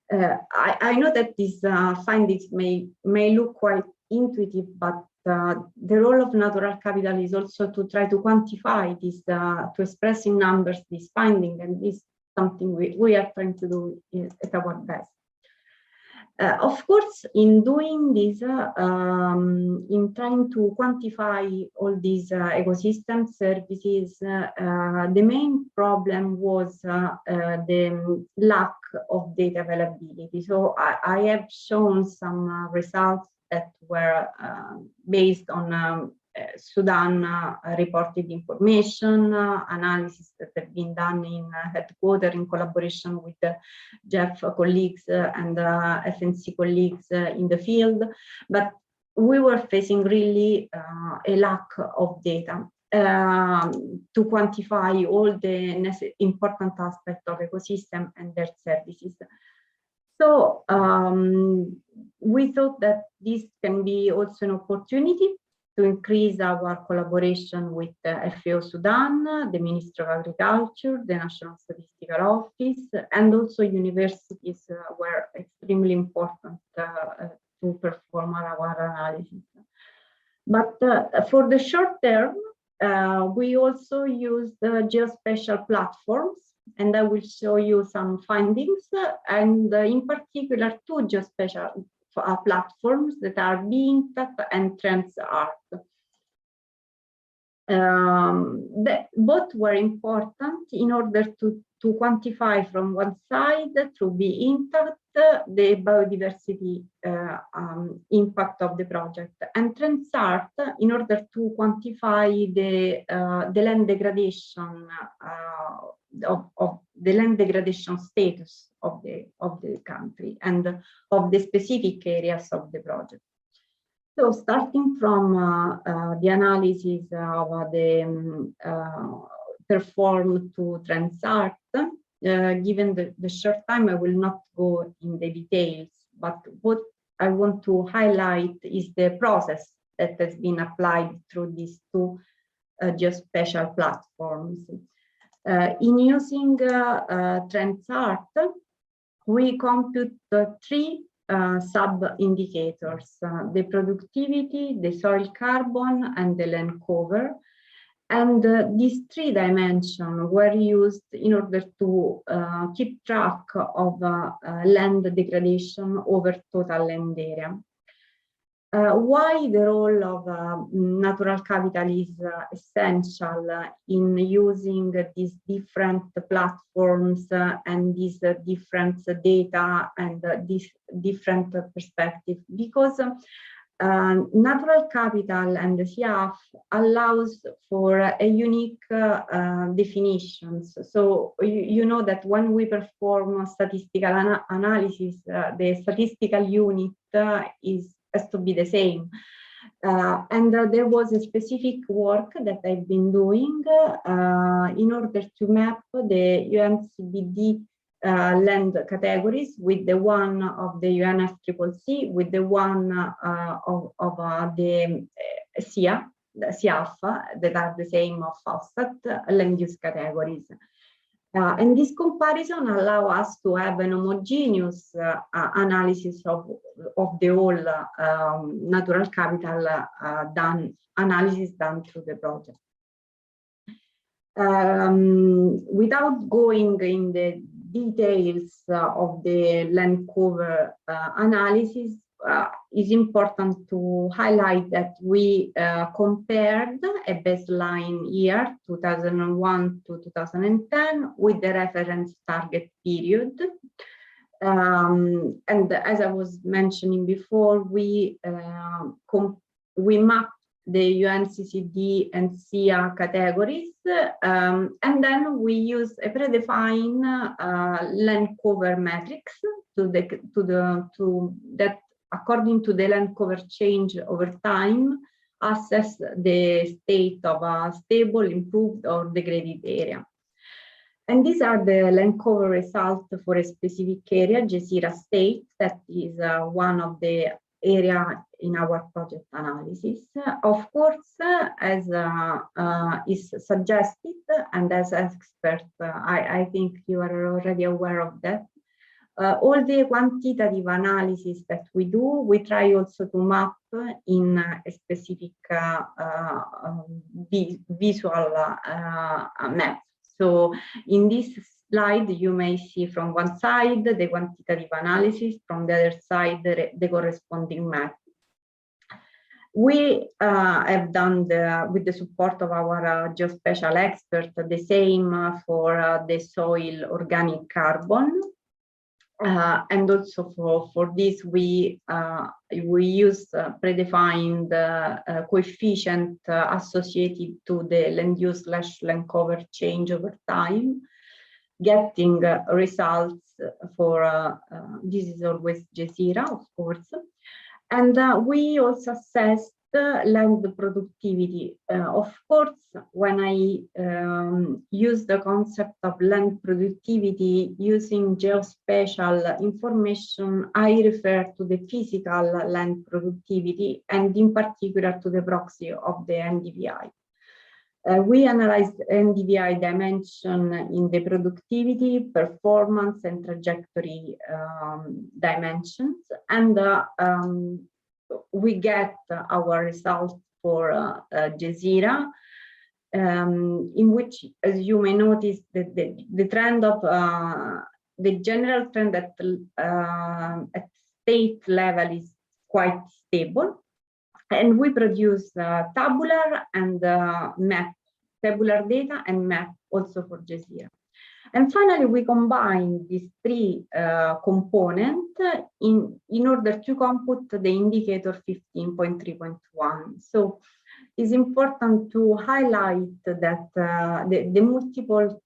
I know that these findings may look quite intuitive, but the role of natural capital is also to try to quantify this, to express in numbers this finding, and this is something we are trying to do at our best. Of course, in doing this, in trying to quantify all these ecosystem services, the main problem was the lack of data availability. So I have shown some results that were based on Sudan reported information, analysis that have been done in headquarters in collaboration with the GEF colleagues and FNC colleagues in the field. But we were facing really a lack of data to quantify all the important aspects of ecosystem and their services. So we thought that this can be also an opportunity to increase our collaboration with FAO Sudan, the Ministry of Agriculture, the National Statistical Office, and also universities were extremely important to perform our analysis. But for the short term, we also used geospatial platforms, and I will show you some findings, and in particular, two geospatial platforms that are BeIntact and TrendsArt. Both were important in order to quantify from one side through BeIntact the biodiversity impact of the project, and TrendsArt in order to quantify the land degradation of the land degradation status of the country and of the specific areas of the project. So starting from the analysis of the performed to TrendsArt, given the short time, I will not go in the details, but what I want to highlight is the process that has been applied through these two geospatial platforms. In using TrendsArt, we compute three sub-indicators, the productivity, the soil carbon, and the land cover. And these 3 dimensions were used in order to keep track of land degradation over total land area. Why the role of natural capital is essential in using these different platforms and these different data and this different perspective? Because natural capital and the GEF allows for a unique definitions. So you know that when we perform statistical analysis, the statistical unit has to be the same. And there was a specific work that I've been doing in order to map the UNCBD land categories with the one of the UNFCCC, with the one of the SIA, the CIAF, that are the same of FAO land use categories. And this comparison allow us to have an homogeneous analysis of the whole natural capital analysis done through the project. Without going in the details of the land cover analysis, it's important to highlight that we compared a baseline year 2001 to 2010 with the reference target period. And as I was mentioning before, we mapped the UNCCD and SIA categories, and then we use a predefined land cover matrix that, according to the land cover change over time, assess the state of a stable, improved, or degraded area. And these are the land cover results for a specific area, Gezira State, that is one of the area in our project analysis. Of course, as is suggested, and as experts, I think you are already aware of that, all the quantitative analysis that we do, we try also to map in a specific visual map. So in this slide, you may see from one side the quantitative analysis, from the other side the corresponding map. We have done, with the support of our geospatial expert, the same for the soil organic carbon. And also for this, we use predefined coefficient associated to the land use / land cover change over time, getting results for, this is always Gezira, of course. And we also assessed land productivity. Of course, when I use the concept of land productivity using geospatial information, I refer to the physical land productivity, and in particular to the proxy of the NDVI. We analyzed NDVI dimension in the productivity, performance, and trajectory dimensions, and we get our results for Gezira, in which, as you may notice, the trend of the general trend at state level is quite stable, and we produce tabular and map, tabular data and map also for Gezira. And finally, we combine these 3 components in order to compute the indicator 15.3.1. So it's important to highlight that the multiple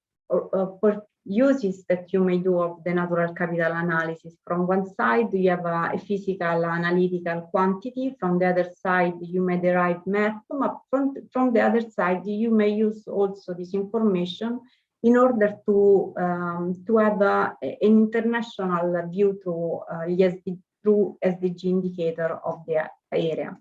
uses that you may do of the natural capital analysis. From one side, you have a physical analytical quantity. From the other side, you may derive map. From the other side, you may use also this information in order to have an international view through SDG indicator of the area.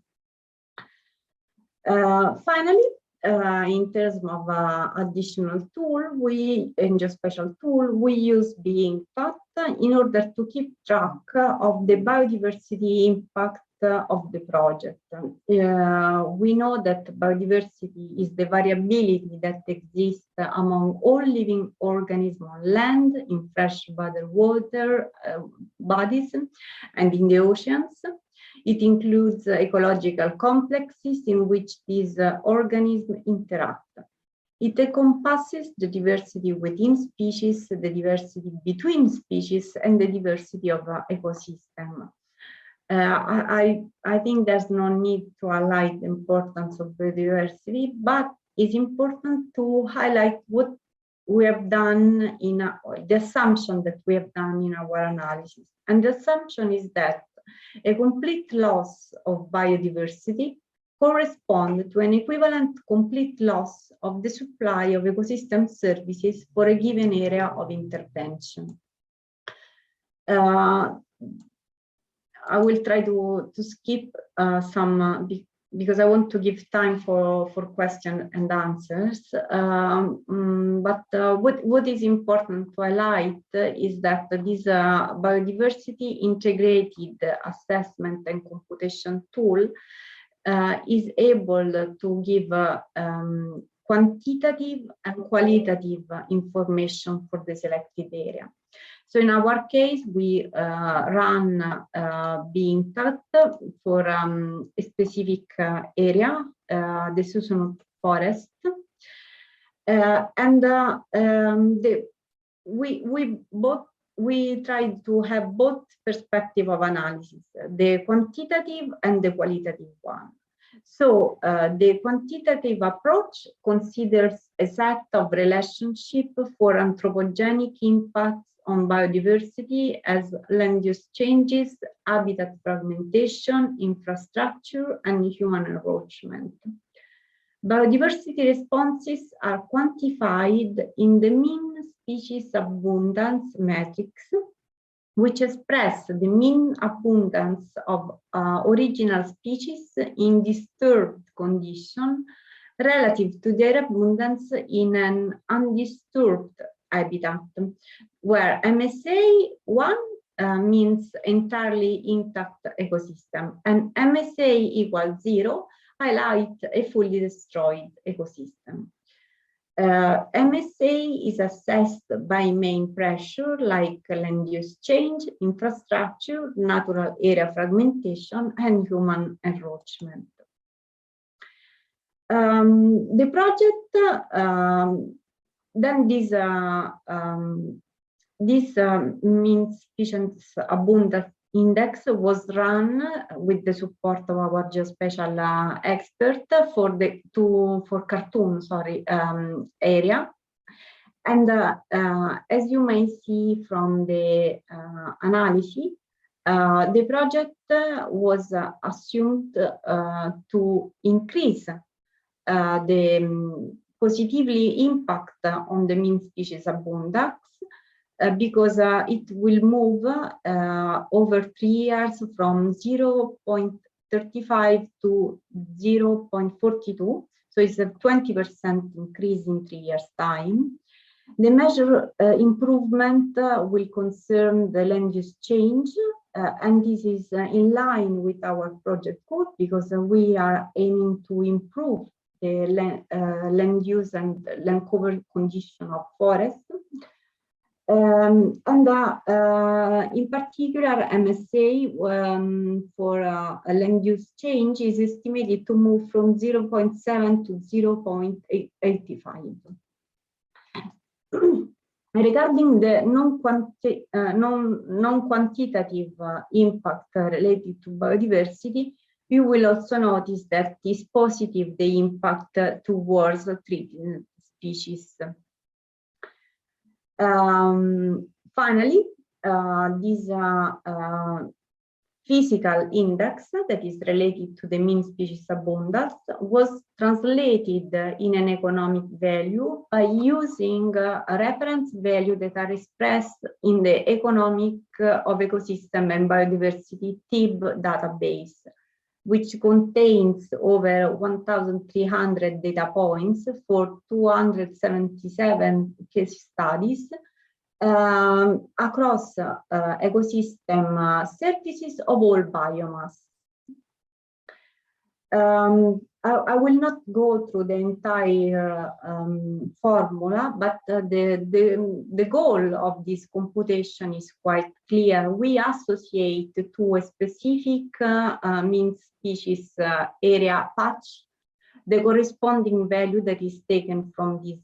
Finally, in terms of additional tool, in geospatial tool, we use Being Thought in order to keep track of the biodiversity impact of the project. We know that biodiversity is the variability that exists among all living organisms on land, in freshwater water bodies, and in the oceans. It includes ecological complexes in which these organisms interact. It encompasses the diversity within species, the diversity between species, and the diversity of ecosystem. I think there's no need to highlight the importance of biodiversity, but it's important to highlight what we have done in the assumption that we have done in our analysis. And the assumption is that a complete loss of biodiversity corresponds to an equivalent complete loss of the supply of ecosystem services for a given area of intervention. I will try to skip some because I want to give time for questions and answers. What is important to highlight is that this biodiversity integrated assessment and computation tool is able to give quantitative and qualitative information for the selected area. So in our case, we run being taught for a specific area, the Sudan forest, we tried to have both perspective of analysis, the quantitative and the qualitative one. So the quantitative approach considers a set of relationships for anthropogenic impacts on biodiversity as land use changes, habitat fragmentation, infrastructure, and human encroachment. Biodiversity responses are quantified in the mean species abundance matrix, which express the mean abundance of original species in disturbed condition relative to their abundance in an undisturbed habitat, where MSA1 means entirely intact ecosystem, and MSA equals 0 highlight a fully destroyed ecosystem. MSA is assessed by main pressure like land use change, infrastructure, natural area fragmentation, and human encroachment. The project then this mean species abundance index was run with the support of our geospatial expert for Khartoum area, and as you may see from the analysis, the project was assumed to increase the positively impact on the mean species abundance because it will move over 3 years from 0.35 to 0.42. So it's a 20% increase in 3 years' time. The measure improvement will concern the land use change, and this is in line with our project code because we are aiming to improve the land use and land cover condition of forests. In particular, MSA for land use change is estimated to move from 0.7 to 0.85. Regarding the non-quantitative impact related to biodiversity, you will also notice that is positive the impact towards threatened species. Finally, this physical index that is related to the mean species abundance was translated in an economic value by using a reference value that are expressed in the Economic of Ecosystem and Biodiversity TIB database, which contains over 1,300 data points for 277 case studies across ecosystem services of all biomass. I will not go through the entire formula, but the goal of this computation is quite clear. We associate to a specific mean species area patch the corresponding value that is taken from this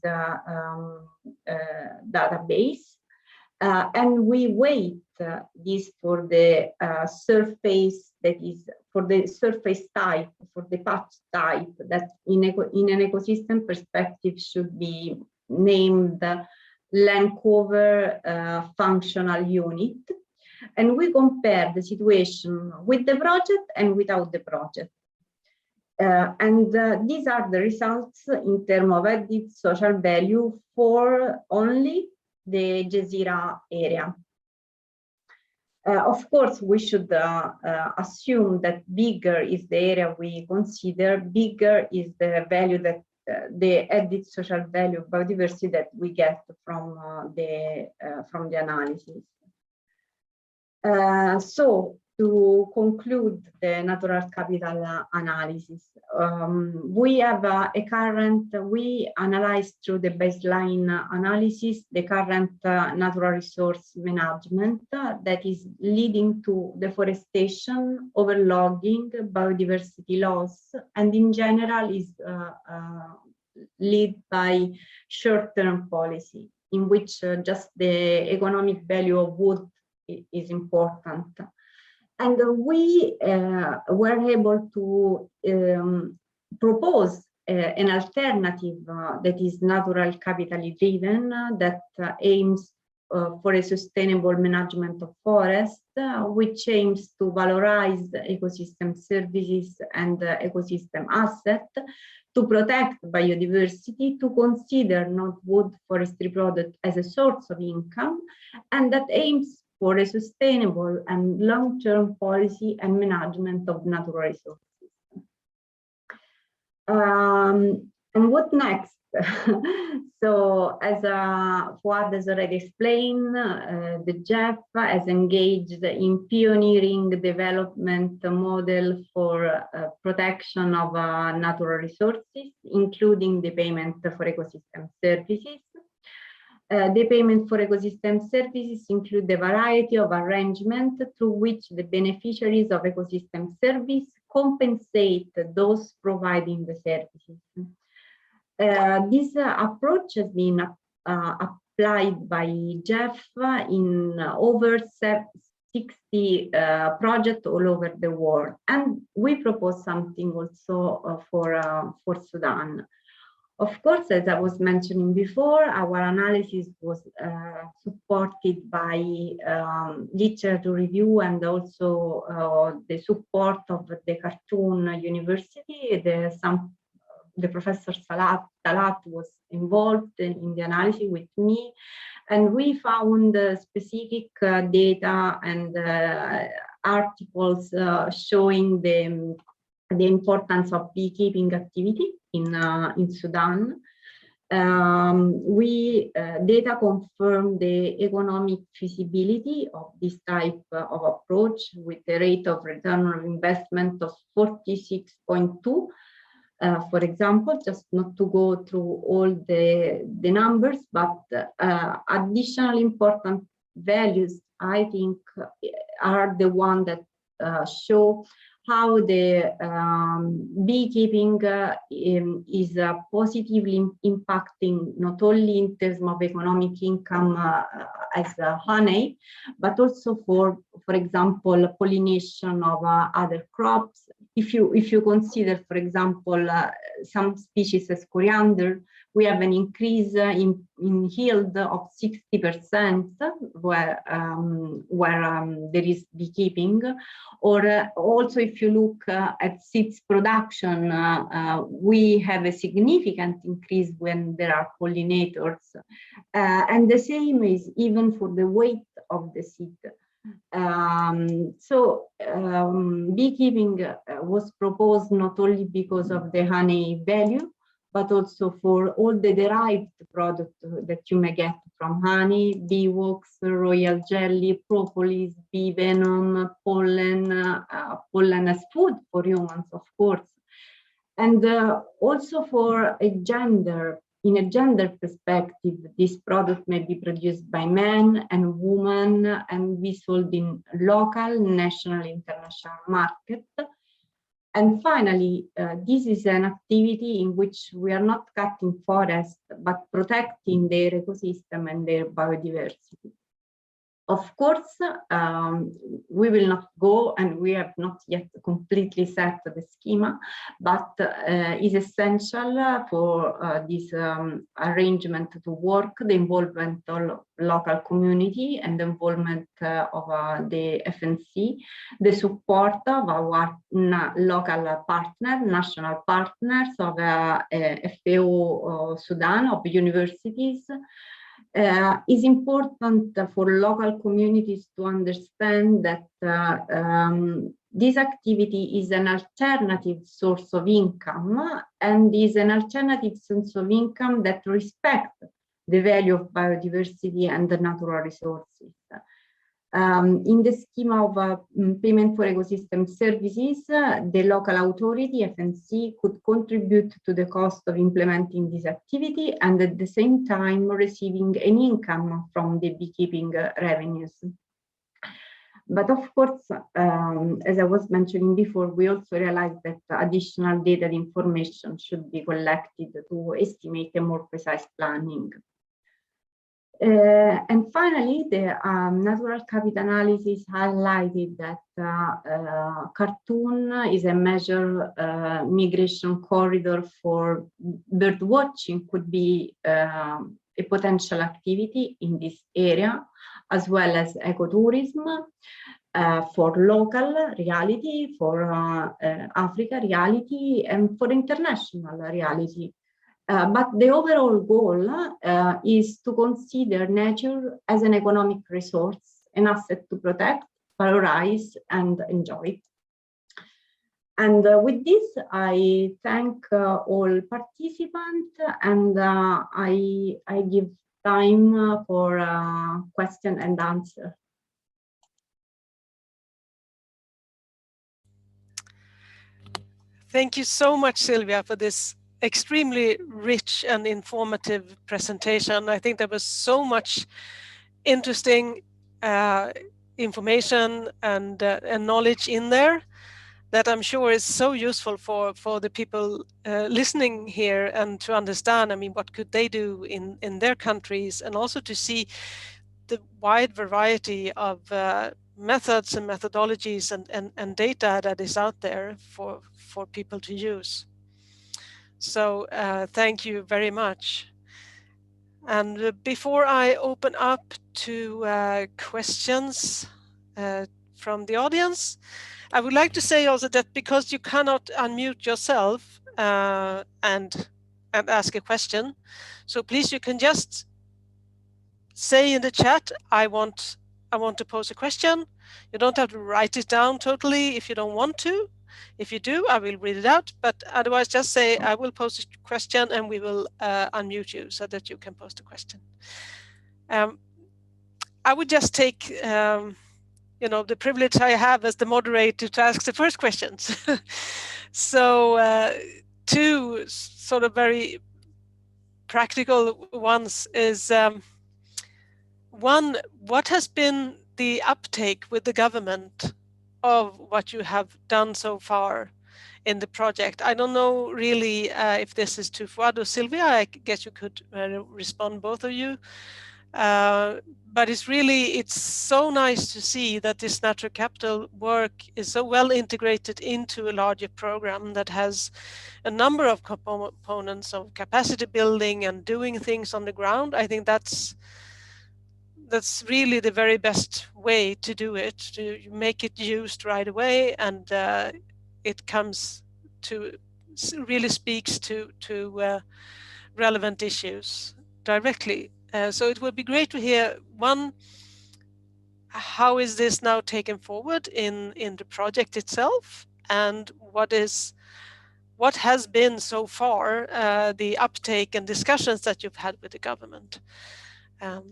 database. And we weight this for the surface, that is for the surface type, for the patch type that in an ecosystem perspective should be named land cover functional unit. And we compare the situation with the project and without the project. These are the results in terms of added social value for only the Jazeera area. Of course, we should assume that bigger is the area we consider, bigger is the value that the added social value of biodiversity that we get from the analysis. So to conclude the natural capital analysis, we have we analyzed through the baseline analysis the current natural resource management that is leading to deforestation, overlogging, biodiversity loss, and in general is led by short-term policy in which just the economic value of wood is important. And we were able to propose an alternative that is natural capital driven, that aims for a sustainable management of forests, which aims to valorize ecosystem services and ecosystem assets, to protect biodiversity, to consider non-wood forestry product as a source of income, and that aims for a sustainable and long-term policy and management of natural resources. And what next? So, as Fuad has already explained, the GEF has engaged in pioneering development model for protection of natural resources, including the payment for ecosystem services. The payment for ecosystem services include a variety of arrangements through which the beneficiaries of ecosystem service compensate those providing the services. This approach has been applied by GEF in over 60 projects all over the world, and we propose something also for Sudan. Of course, as I was mentioning before, our analysis was supported by literature review and also the support of the Khartoum University. The Professor Talat was involved in the analysis with me, and we found specific data and articles showing the importance of beekeeping activity in Sudan. Data confirm the economic feasibility of this type of approach with a rate of return on investment of 46.2. For example, just not to go through all the numbers, but additional important values, I think, are the ones that show how the beekeeping is positively impacting not only in terms of economic income as honey, but also for example, pollination of other crops. If you consider, for example, some species as coriander, we have an increase in yield of 60% where there is beekeeping. Or also, if you look at seeds production, we have a significant increase when there are pollinators. And the same is even for the weight of the seed. Beekeeping was proposed not only because of the honey value, but also for all the derived products that you may get from honey, bee wax, royal jelly, propolis, bee venom, pollen, pollen as food for humans, of course. And also for a gender, in a gender perspective, this product may be produced by men and women and be sold in local, national, international market. And finally, this is an activity in which we are not cutting forests, but protecting their ecosystem and their biodiversity. Of course, we will not go, and we have not yet completely set the schema, but is essential for this arrangement to work, the involvement of local community and the involvement of the FNC, the support of our local partner, national partners of FAO Sudan, of universities. Is important for local communities to understand that this activity is an alternative source of income and is an alternative source of income that respects the value of biodiversity and the natural resources. In the scheme of payment for ecosystem services, the local authority, FNC, could contribute to the cost of implementing this activity and at the same time receiving an income from the beekeeping revenues. But of course, as I was mentioning before, we also realized that additional data and information should be collected to estimate a more precise planning. And finally, the natural capital analysis highlighted that Khartoum is a major migration corridor for bird watching, could be a potential activity in this area, as well as ecotourism for local reality, for Africa reality, and for international reality. But the overall goal is to consider nature as an economic resource, an asset to protect, valorize, and enjoy. And with this, I thank all participants, and I give time for question and answer. Thank you so much, Sylvia, for this extremely rich and informative presentation. I think there was so much interesting information and knowledge in there that I'm sure is so useful for the people listening here, and to understand, I mean, what could they do in their countries, and also to see the wide variety of methods and methodologies and data that is out there for people to use. So thank you very much. And before I open up to questions from the audience, I would like to say also that because you cannot unmute yourself and ask a question, so please, you can just say in the chat, I want to pose a question. You don't have to write it down totally if you don't want to. If you do, I will read it out, but otherwise just say, I will pose a question, and we will unmute you so that you can pose the question. I would just take you know, the privilege I have as the moderator to ask the first questions. So two sort of very practical ones is, one, what has been the uptake with the government of what you have done so far in the project? I don't know really if this is to Fuad or Sylvia. I guess you could respond, both of you. But it's so nice to see that this natural capital work is so well integrated into a larger program that has a number of components of capacity building and doing things on the ground. I think that's really the very best way to do it, to make it used right away, and it comes to really speaks to relevant issues directly. So it would be great to hear, one, how is this now taken forward in the project itself, and what is what has been so far the uptake and discussions that you've had with the government?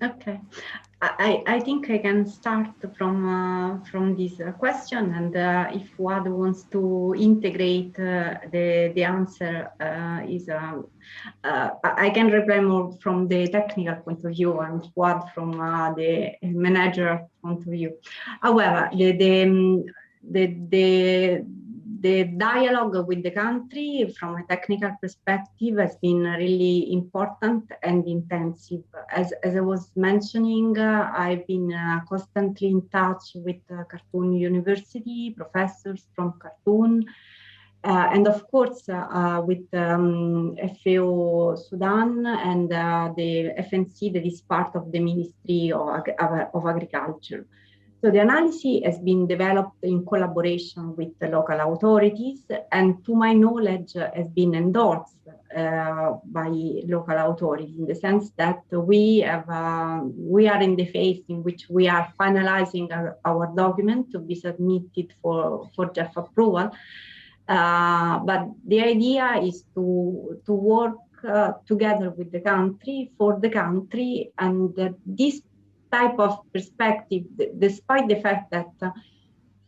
Okay, I think I can start from this question, and if Wad wants to integrate the answer, I can reply more from the technical point of view, and Wad from the manager point of view. However, the dialogue with the country from a technical perspective has been really important and intensive. As I was mentioning, I've been constantly in touch with Khartoum University, professors from Khartoum, and of course with FAO Sudan and the FNC that is part of the Ministry of Agriculture. So the analysis has been developed in collaboration with the local authorities, and to my knowledge has been endorsed by local authorities in the sense that we are in the phase in which we are finalizing our document to be submitted for GEF approval. But the idea is to work together with the country, for the country, and this type of perspective, despite the fact that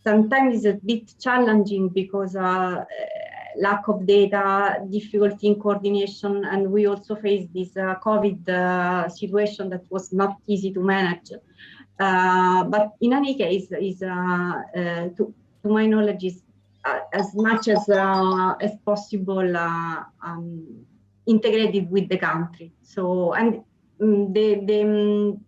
sometimes it's a bit challenging because lack of data, difficulty in coordination, and we also face this COVID situation that was not easy to manage. But in any case, to my knowledge, is as much as possible integrated with the country. So, and the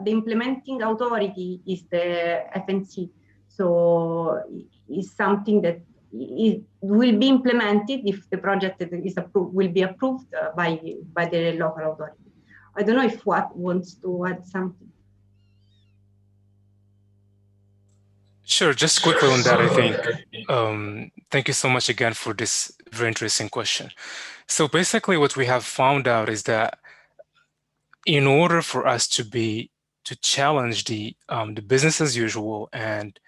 implementing authority is the FNC. So it's something that will be implemented if the project is approved, will be approved by the local authority. I don't know if Wat wants to add something. Sure, just quickly on that, I think. Thank you so much again for this very interesting question. So basically what we have found out is that in order for us to challenge the business as usual and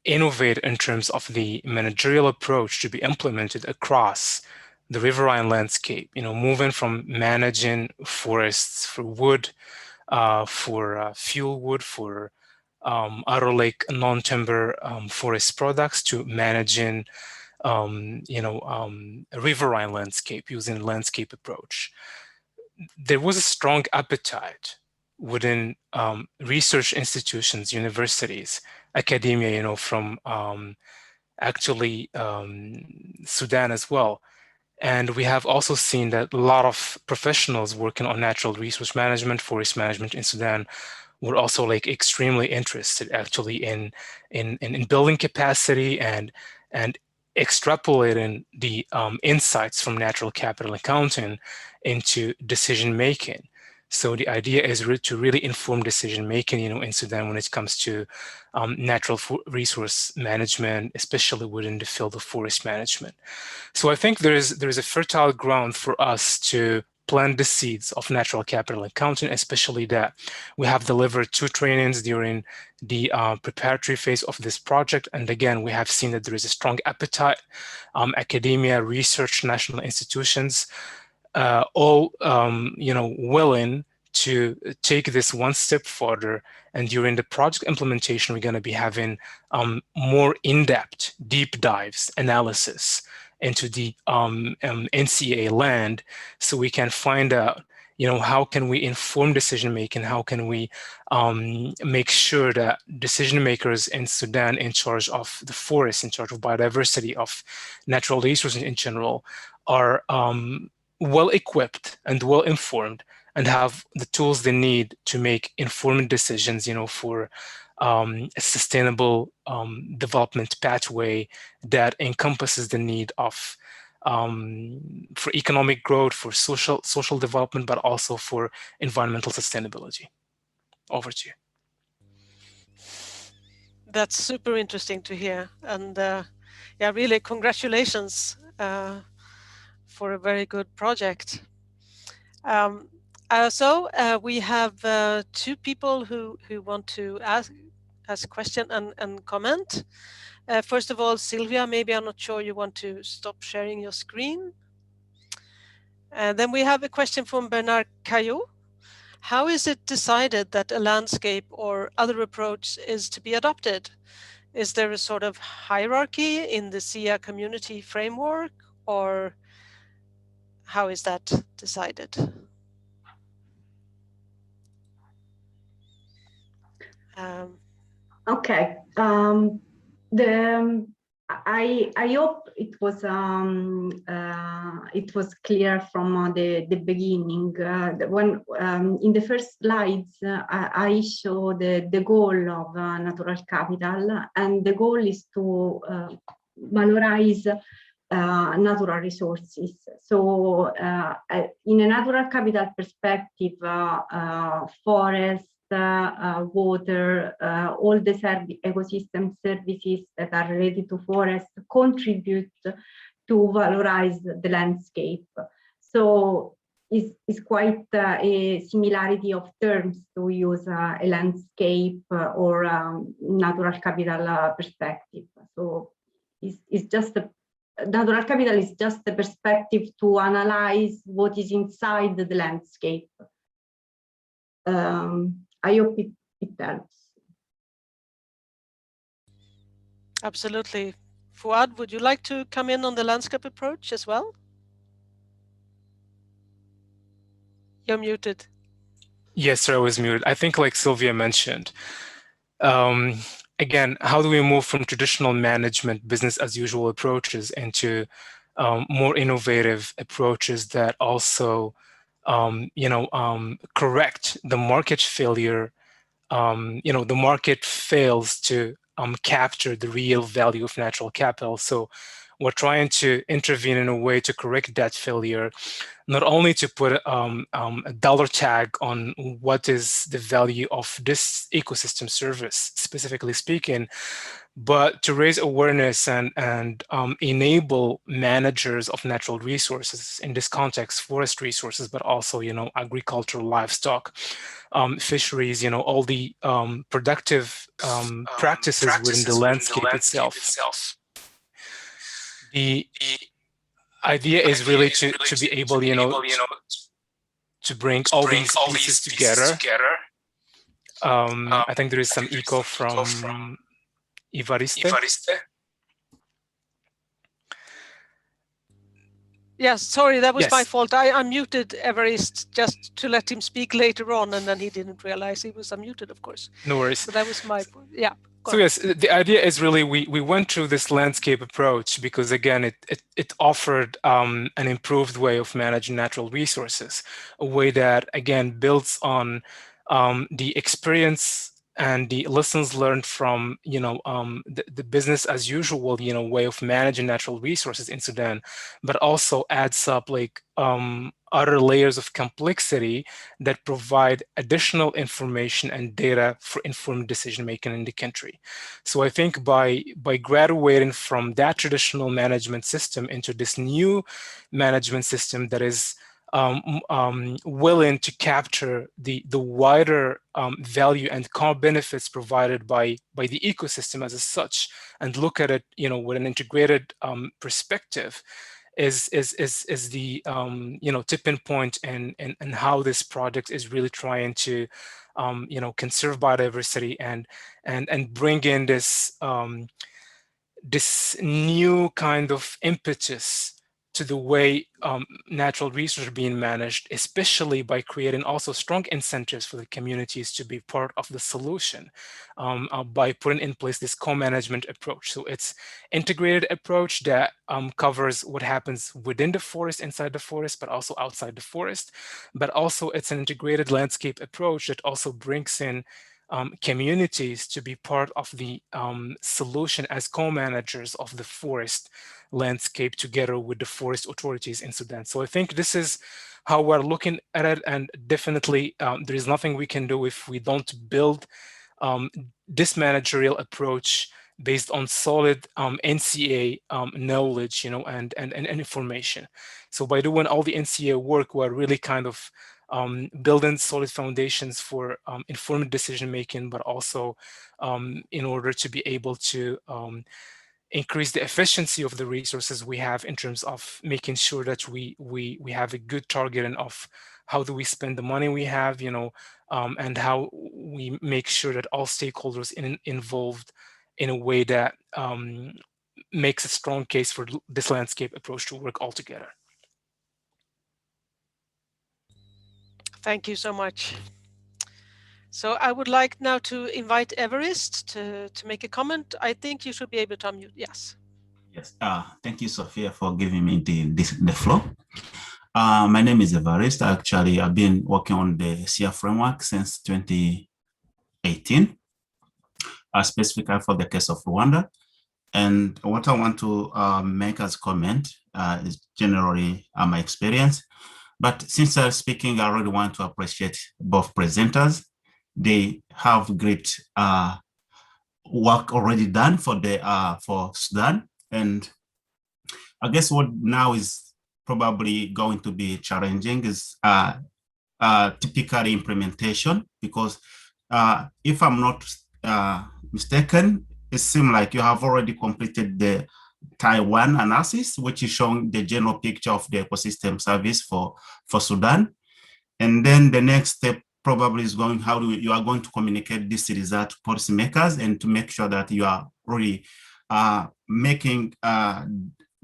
innovate in terms of the managerial approach to be implemented across the riverine landscape, moving from managing forests for wood, for fuel wood, for outer lake non-timber forest products to managing, a riverine landscape using landscape approach. There was a strong appetite within research institutions, universities, academia, from actually Sudan as well. And we have also seen that a lot of professionals working on natural resource management, forest management in Sudan were also extremely interested actually in building capacity and extrapolating the insights from natural capital accounting into decision making. So the idea is to really inform decision making, in Sudan when it comes to natural resource management, especially within the field of forest management. So I think there is a fertile ground for us to plant the seeds of natural capital accounting, especially that we have delivered 2 trainings during the preparatory phase of this project. And again, we have seen that there is a strong appetite, academia, research, national institutions, all willing to take this one step further. And during the project implementation, we're going to be having more in-depth, deep dives, analysis into the NCA land, so we can find out, how can we inform decision making? How can we make sure that decision makers in Sudan, in charge of the forest, in charge of biodiversity, of natural resources in general, are well equipped and well informed and have the tools they need to make informed decisions, for a sustainable development pathway that encompasses the need of for economic growth, for social development, but also for environmental sustainability. Over to you. That's super interesting to hear, and yeah, really congratulations for a very good project. So we have 2 people who want to ask question and comment. First of all, Sylvia, maybe I'm not sure you want to stop sharing your screen. Then we have a question from Bernard Caillot. How is it decided that a landscape or other approach is to be adopted? Is there a sort of hierarchy in the SIA community framework, or how is that decided? Okay. I hope it was clear from the beginning. When in the first slides, I show the goal of natural capital, and the goal is to valorize natural resources. So in a natural capital perspective, forest, water, all the ecosystem services that are related to forest contribute to valorize the landscape. So it's quite a similarity of terms to use a landscape or natural capital perspective. So it's just natural capital is just the perspective to analyze what is inside the landscape. I hope it helps. Absolutely. Fouad, would you like to come in on the landscape approach as well? You're muted. Yes, sir, I was muted. I think like Sylvia mentioned, again, how do we move from traditional management, business as usual approaches into more innovative approaches that also, correct the market failure. The market fails to capture the real value of natural capital. So we're trying to intervene in a way to correct that failure, not only to put a dollar tag on what is the value of this ecosystem service, specifically speaking, but to raise awareness and enable managers of natural resources, in this context, forest resources, but also, agricultural, livestock, fisheries, all the productive practices within the landscape itself. The idea is really to be able, to bring all these pieces together. I think there is some echo from Evariste. Yes, sorry, that was my fault. I unmuted Evariste just to let him speak later on, and then he didn't realize he was unmuted, of course. No worries. So that was my point. Yeah. So yes, the idea is really we went through this landscape approach because, again, it offered an improved way of managing natural resources, a way that, again, builds on the experience and the lessons learned from the business as usual way of managing natural resources in Sudan, but also adds up like other layers of complexity that provide additional information and data for informed decision making in the country. So I think by graduating from that traditional management system into this new management system that is willing to capture the wider value and core benefits provided by the ecosystem as such, and look at it, with an integrated perspective, is the tipping point in how this project is really trying to conserve biodiversity and bring in this this new kind of impetus to the way natural resources are being managed, especially by creating also strong incentives for the communities to be part of the solution by putting in place this co-management approach. So it's integrated approach that covers what happens within the forest, inside the forest, but also outside the forest. But also it's an integrated landscape approach that also brings in communities to be part of the solution as co-managers of the forest landscape together with the forest authorities in Sudan. So I think this is how we're looking at it, and definitely there is nothing we can do if we don't build this managerial approach based on solid NCA knowledge, and information. So by doing all the NCA work, we're really kind of building solid foundations for informed decision making, but also in order to be able to increase the efficiency of the resources we have in terms of making sure that we have a good targeting of how do we spend the money we have, and how we make sure that all stakeholders involved in a way that makes a strong case for this landscape approach to work all together. Thank you so much. So I would like now to invite Everest to make a comment. I think you should be able to unmute. Yes. Yes. Thank you, Sophia, for giving me the floor. My name is Everest. Actually, I've been working on the SIA framework since 2018, specifically for the case of Rwanda. And what I want to make as comment is generally my experience. But since I'm speaking, I really want to appreciate both presenters. They have great work already done for Sudan. And I guess what now is probably going to be challenging is typically implementation, because if I'm not mistaken, it seems like you have already completed the Tier 1 analysis, which is showing the general picture of the ecosystem service for Sudan. And then the next step probably is how you are going to communicate this result to policymakers and to make sure that you are really making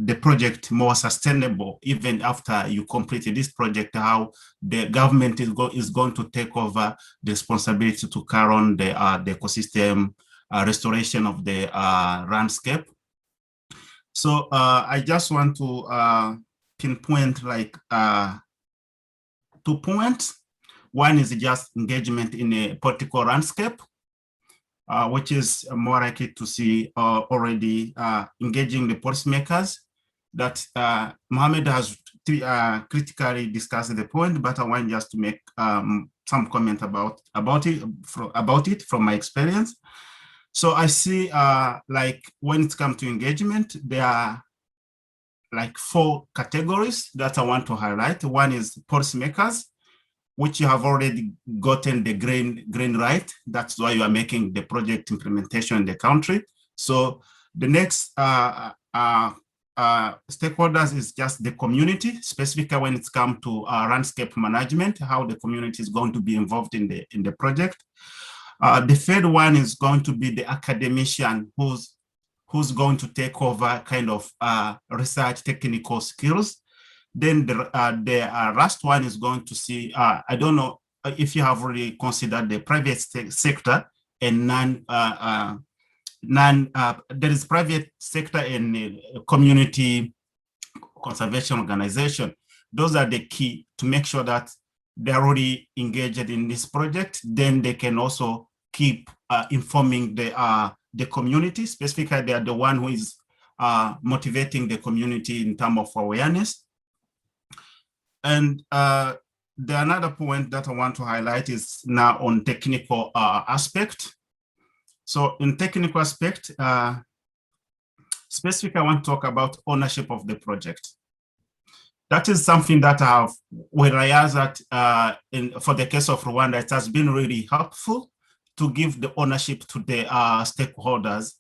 the project more sustainable, even after you completed this project, how the government is going to take over the responsibility to carry on the ecosystem restoration of the landscape. So I just want to pinpoint like 2 points. One is just engagement in a political landscape, which is more likely to see already engaging the policymakers. That Mohammed has critically discussed the point, but I want just to make some comment about it from my experience. So I see like when it comes to engagement, there are like 4 categories that I want to highlight. One is policymakers, which you have already gotten the green right. That's why you are making the project implementation in the country. So the next stakeholders is just the community, specifically when it's come to landscape management, how the community is going to be involved in the project. The third one is going to be the academician who's going to take over kind of research technical skills. Then the last one is going to see, I don't know if you have already considered the private sector and there is private sector and community conservation organization. Those are the key to make sure that they're already engaged in this project. Then they can also keep informing the community. Specifically, they are the one who is motivating the community in terms of awareness. And the another point that I want to highlight is now on technical aspect. So in technical aspect, specifically, I want to talk about ownership of the project. That is something that I have realized that for the case of Rwanda, it has been really helpful to give the ownership to the stakeholders.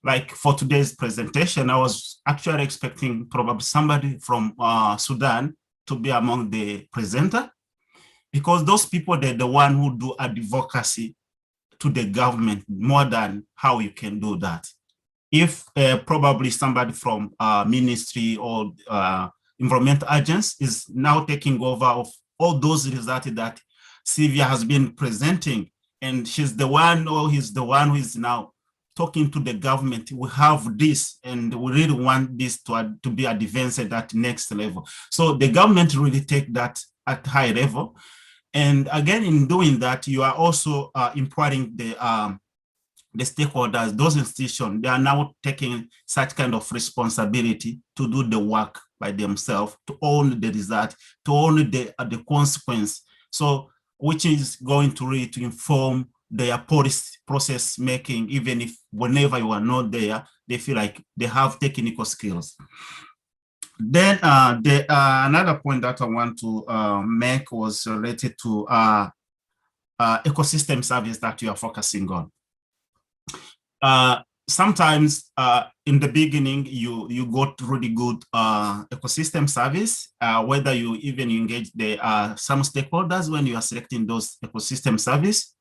Like for today's presentation, I was actually expecting probably somebody from Sudan to be among the presenter, because those people, they're the one who do advocacy to the government more than how you can do that. If probably somebody from ministry or environment agents is now taking over of all those results that Sylvia has been presenting, and she's the one, or he's the one who is now talking to the government, we have this and we really want this to be advanced at that next level. So the government really take that at high level. And again, in doing that, you are also empowering the stakeholders, those institutions. They are now taking such kind of responsibility to do the work by themselves, to own the result, to own the consequence. So, which is going to really to inform their policy process making, even if whenever you are not there, they feel like they have technical skills. Then another point that I want to make was related to ecosystem service that you are focusing on. Sometimes in the beginning, you got really good ecosystem service, whether you even engage some stakeholders when you are selecting those ecosystem service.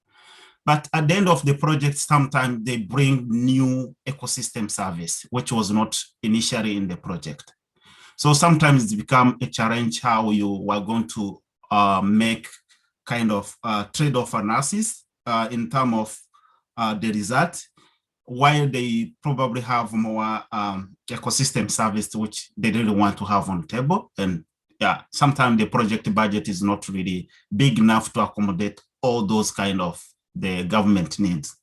But at the end of the project, sometimes they bring new ecosystem service, which was not initially in the project. So sometimes it's become a challenge how you are going to make kind of trade-off analysis in terms of the result, while they probably have more ecosystem service which they really want to have on the table. And yeah, sometimes the project budget is not really big enough to accommodate all those kind of the government needs.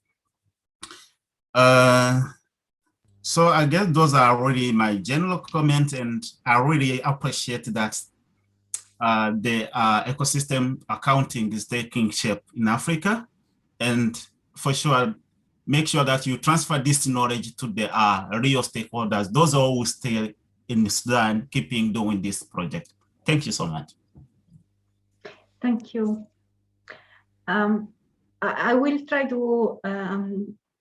So I guess those are really my general comments, and I really appreciate that the ecosystem accounting is taking shape in Africa, and for sure, make sure that you transfer this knowledge to the real stakeholders. Those are who stay in Sudan, keeping doing this project. Thank you so much. Thank you. I will try to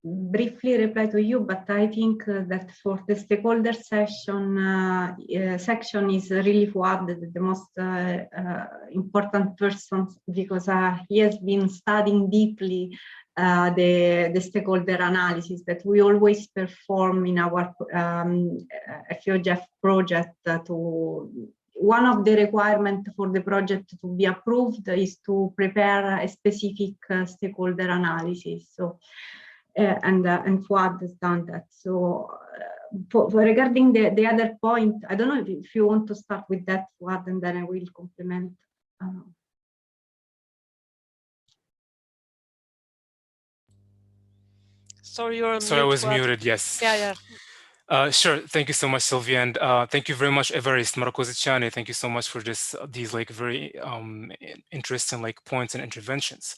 briefly reply to you, but I think that for the stakeholder section is really Fuad, the most important person, because he has been studying deeply the stakeholder analysis that we always perform in our FAO GEF project. One of the requirements for the project to be approved is to prepare a specific stakeholder analysis. So, and Fuad has done that. So, for regarding the other point, I don't know if you want to start with that, Fuad, and then I will complement. Sorry, you're on Sorry, I mute, was Fuad. muted, yes. Yeah. Sure. Thank you so much, Sylvia, and thank you very much, Evariste Marakoziciane. Thank you so much for these like very interesting like points and interventions.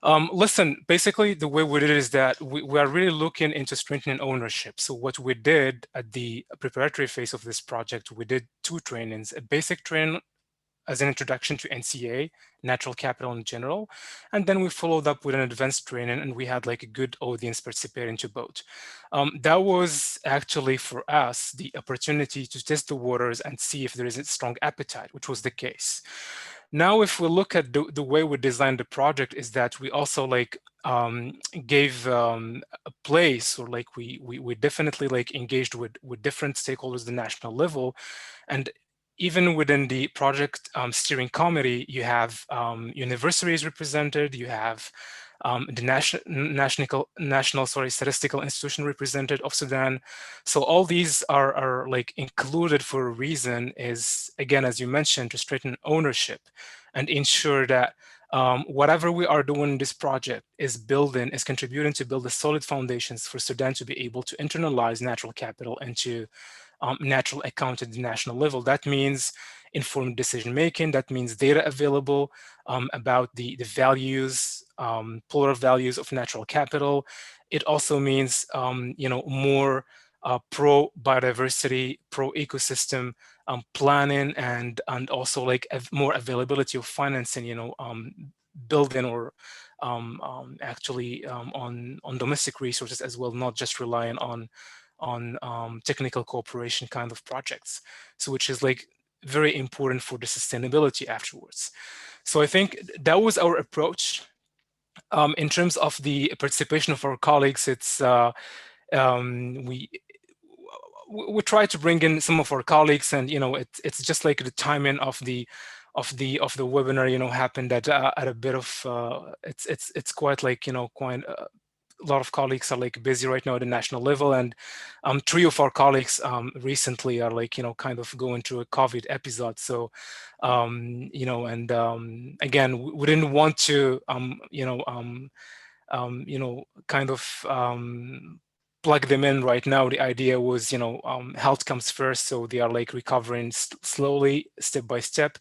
Listen, basically the way we did it is that we are really looking into strengthening ownership. So what we did at the preparatory phase of this project, we did 2 trainings: a basic training as an introduction to NCA, natural capital in general. And then we followed up with an advanced training, and we had like a good audience participating to both. That was actually for us the opportunity to test the waters and see if there is a strong appetite, which was the case. Now, if we look at the way we designed the project, is that we also like gave a place, or like we definitely like engaged with different stakeholders at the national level. And even within the project steering committee, you have universities represented, you have the national statistical institution represented of Sudan. So all these are like included for a reason, is again, as you mentioned, to strengthen ownership and ensure that whatever we are doing in this project is contributing to build the solid foundations for Sudan to be able to internalize natural capital into natural account at the national level. That means informed decision-making, that means data available about the values, plural values of natural capital. It also means, more pro-biodiversity, pro-ecosystem planning, and also like more availability of financing, building or actually on domestic resources as well, not just relying on technical cooperation kind of projects. So which is like very important for the sustainability afterwards. So I think that was our approach. In terms of the participation of our colleagues, it's we try to bring in some of our colleagues, and it's just like the timing of the webinar happened at a bit of it's quite like quite a lot of colleagues are like busy right now at the national level, and 3 of our colleagues recently are like kind of going through a COVID episode. So again, we didn't want to kind of plug them in right now. The idea was health comes first, so they are like recovering slowly, step by step.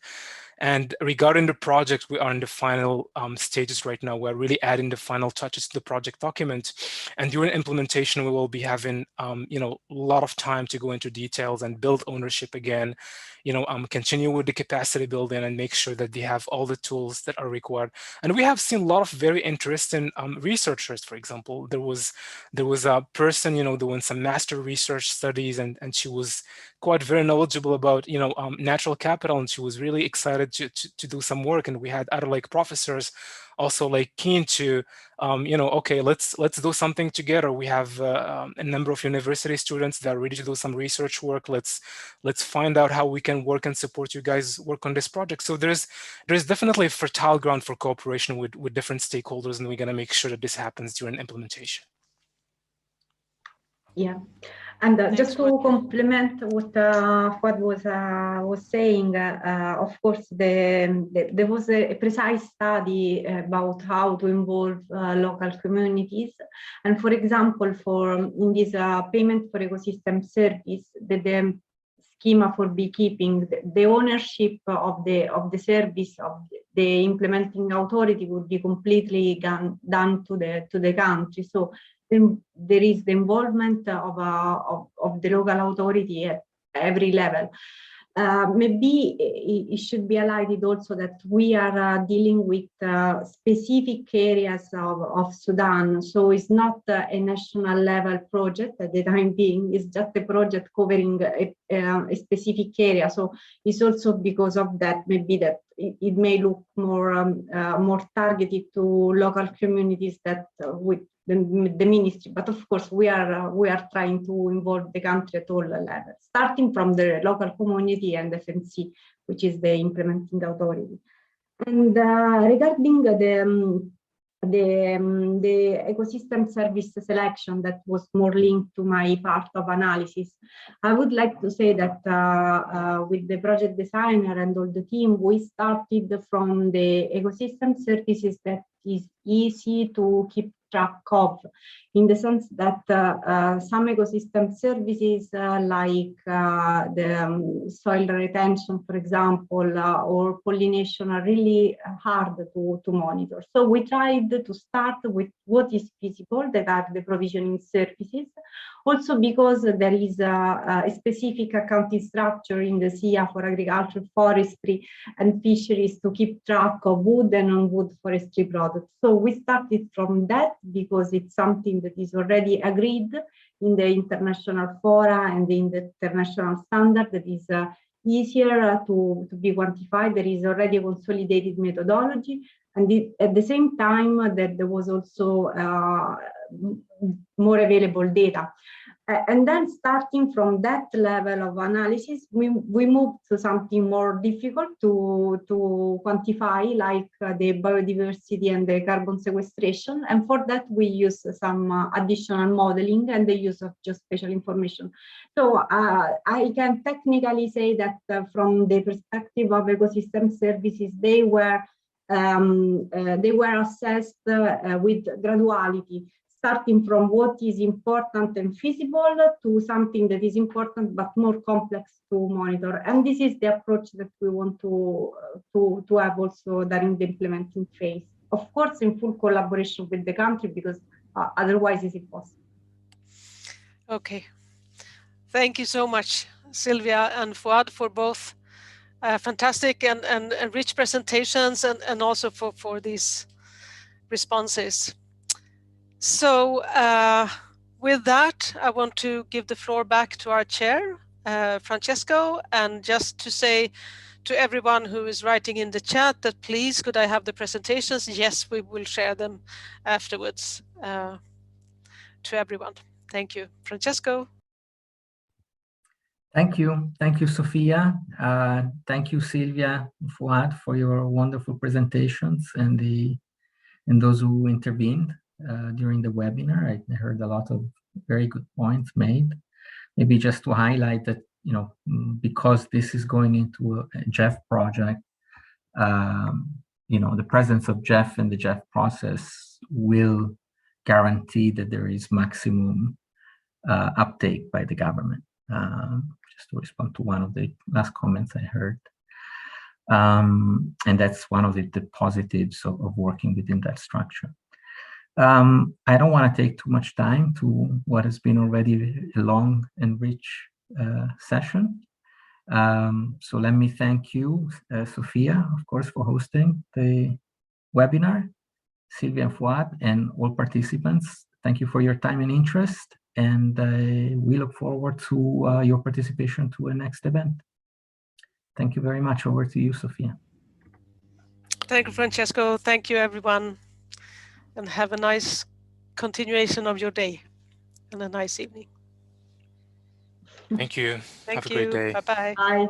And regarding the project, we are in the final stages right now. We're really adding the final touches to the project document. And during implementation, we will be having, you know, a lot of time to go into details and build ownership again, you know, continue with the capacity building and make sure that they have all the tools that are required. And we have seen a lot of very interesting researchers. For example, there was a person, you know, doing some master research studies, and she was quite very knowledgeable about, you know, natural capital, and she was really excited to do some work. And we had other like professors also like keen to, you know, okay, let's do something together. We have a number of university students that are ready to do some research work. Let's find out how we can work and support you guys work on this project. So there's definitely a fertile ground for cooperation with different stakeholders, and we're going to make sure that this happens during implementation. Yeah, and just to complement what Fuad was saying, of course, there was a precise study about how to involve local communities. And for example, in this payment for ecosystem service, the schema for beekeeping, the ownership of the service of the implementing authority would be completely done to the country. So there is the involvement of the local authority at every level. Maybe it should be highlighted also that we are dealing with specific areas of Sudan. So it's not a national level project at the time being, it's just a project covering a specific area. So it's also because of that, maybe that it may look more targeted to local communities that with the ministry, but of course we are trying to involve the country at all levels, starting from the local community and FNC, which is the implementing authority. And regarding the ecosystem service selection that was more linked to my part of analysis, I would like to say that with the project designer and all the team, we started from the ecosystem services that is easy to keep track of, in the sense that some ecosystem services like the soil retention, for example, or pollination are really hard to monitor. So we tried to start with what is feasible, that are the provisioning services, also because there is a specific accounting structure in the SIA for agriculture, forestry, and fisheries to keep track of wood and non-wood forestry products. So we started from that because it's something that is already agreed in the international fora and in the international standard that is easier to be quantified. There is already a consolidated methodology, and at the same time that there was also more available data. And then starting from that level of analysis, we moved to something more difficult to quantify, like the biodiversity and the carbon sequestration. And for that, we use some additional modeling and the use of geospatial information. So I can technically say that from the perspective of ecosystem services, they were assessed with graduality, starting from what is important and feasible to something that is important but more complex to monitor. And this is the approach that we want to have also during the implementing phase. Of course, in full collaboration with the country, because otherwise it's impossible. Okay. Thank you so much, Sylvia and Fuad, for both fantastic and rich presentations and also for these responses. So with that, I want to give the floor back to our chair, Francesco, and just to say to everyone who is writing in the chat that please, could I have the presentations? Yes, we will share them afterwards to everyone. Thank you. Francesco. Thank you, Sophia. Thank you, Sylvia, Fuad, for your wonderful presentations and those who intervened during the webinar. I heard a lot of very good points made. Maybe just to highlight that, you know, because this is going into a GEF project, you know, the presence of GEF in the GEF process will guarantee that there is maximum uptake by the government. Just to respond to one of the last comments I heard. And that's one of the positives of working within that structure. I don't want to take too much time to what has been already a long and rich session. So let me thank you, Sophia, of course, for hosting the webinar, Sylvia and Fuad, and all participants. Thank you for your time and interest, and we look forward to your participation to a next event. Thank you very much. Over to you, Sophia. Thank you, Francesco. Thank you, everyone, and have a nice continuation of your day and a nice evening. Thank you. Thank Have a great you. day. Bye-bye. Bye.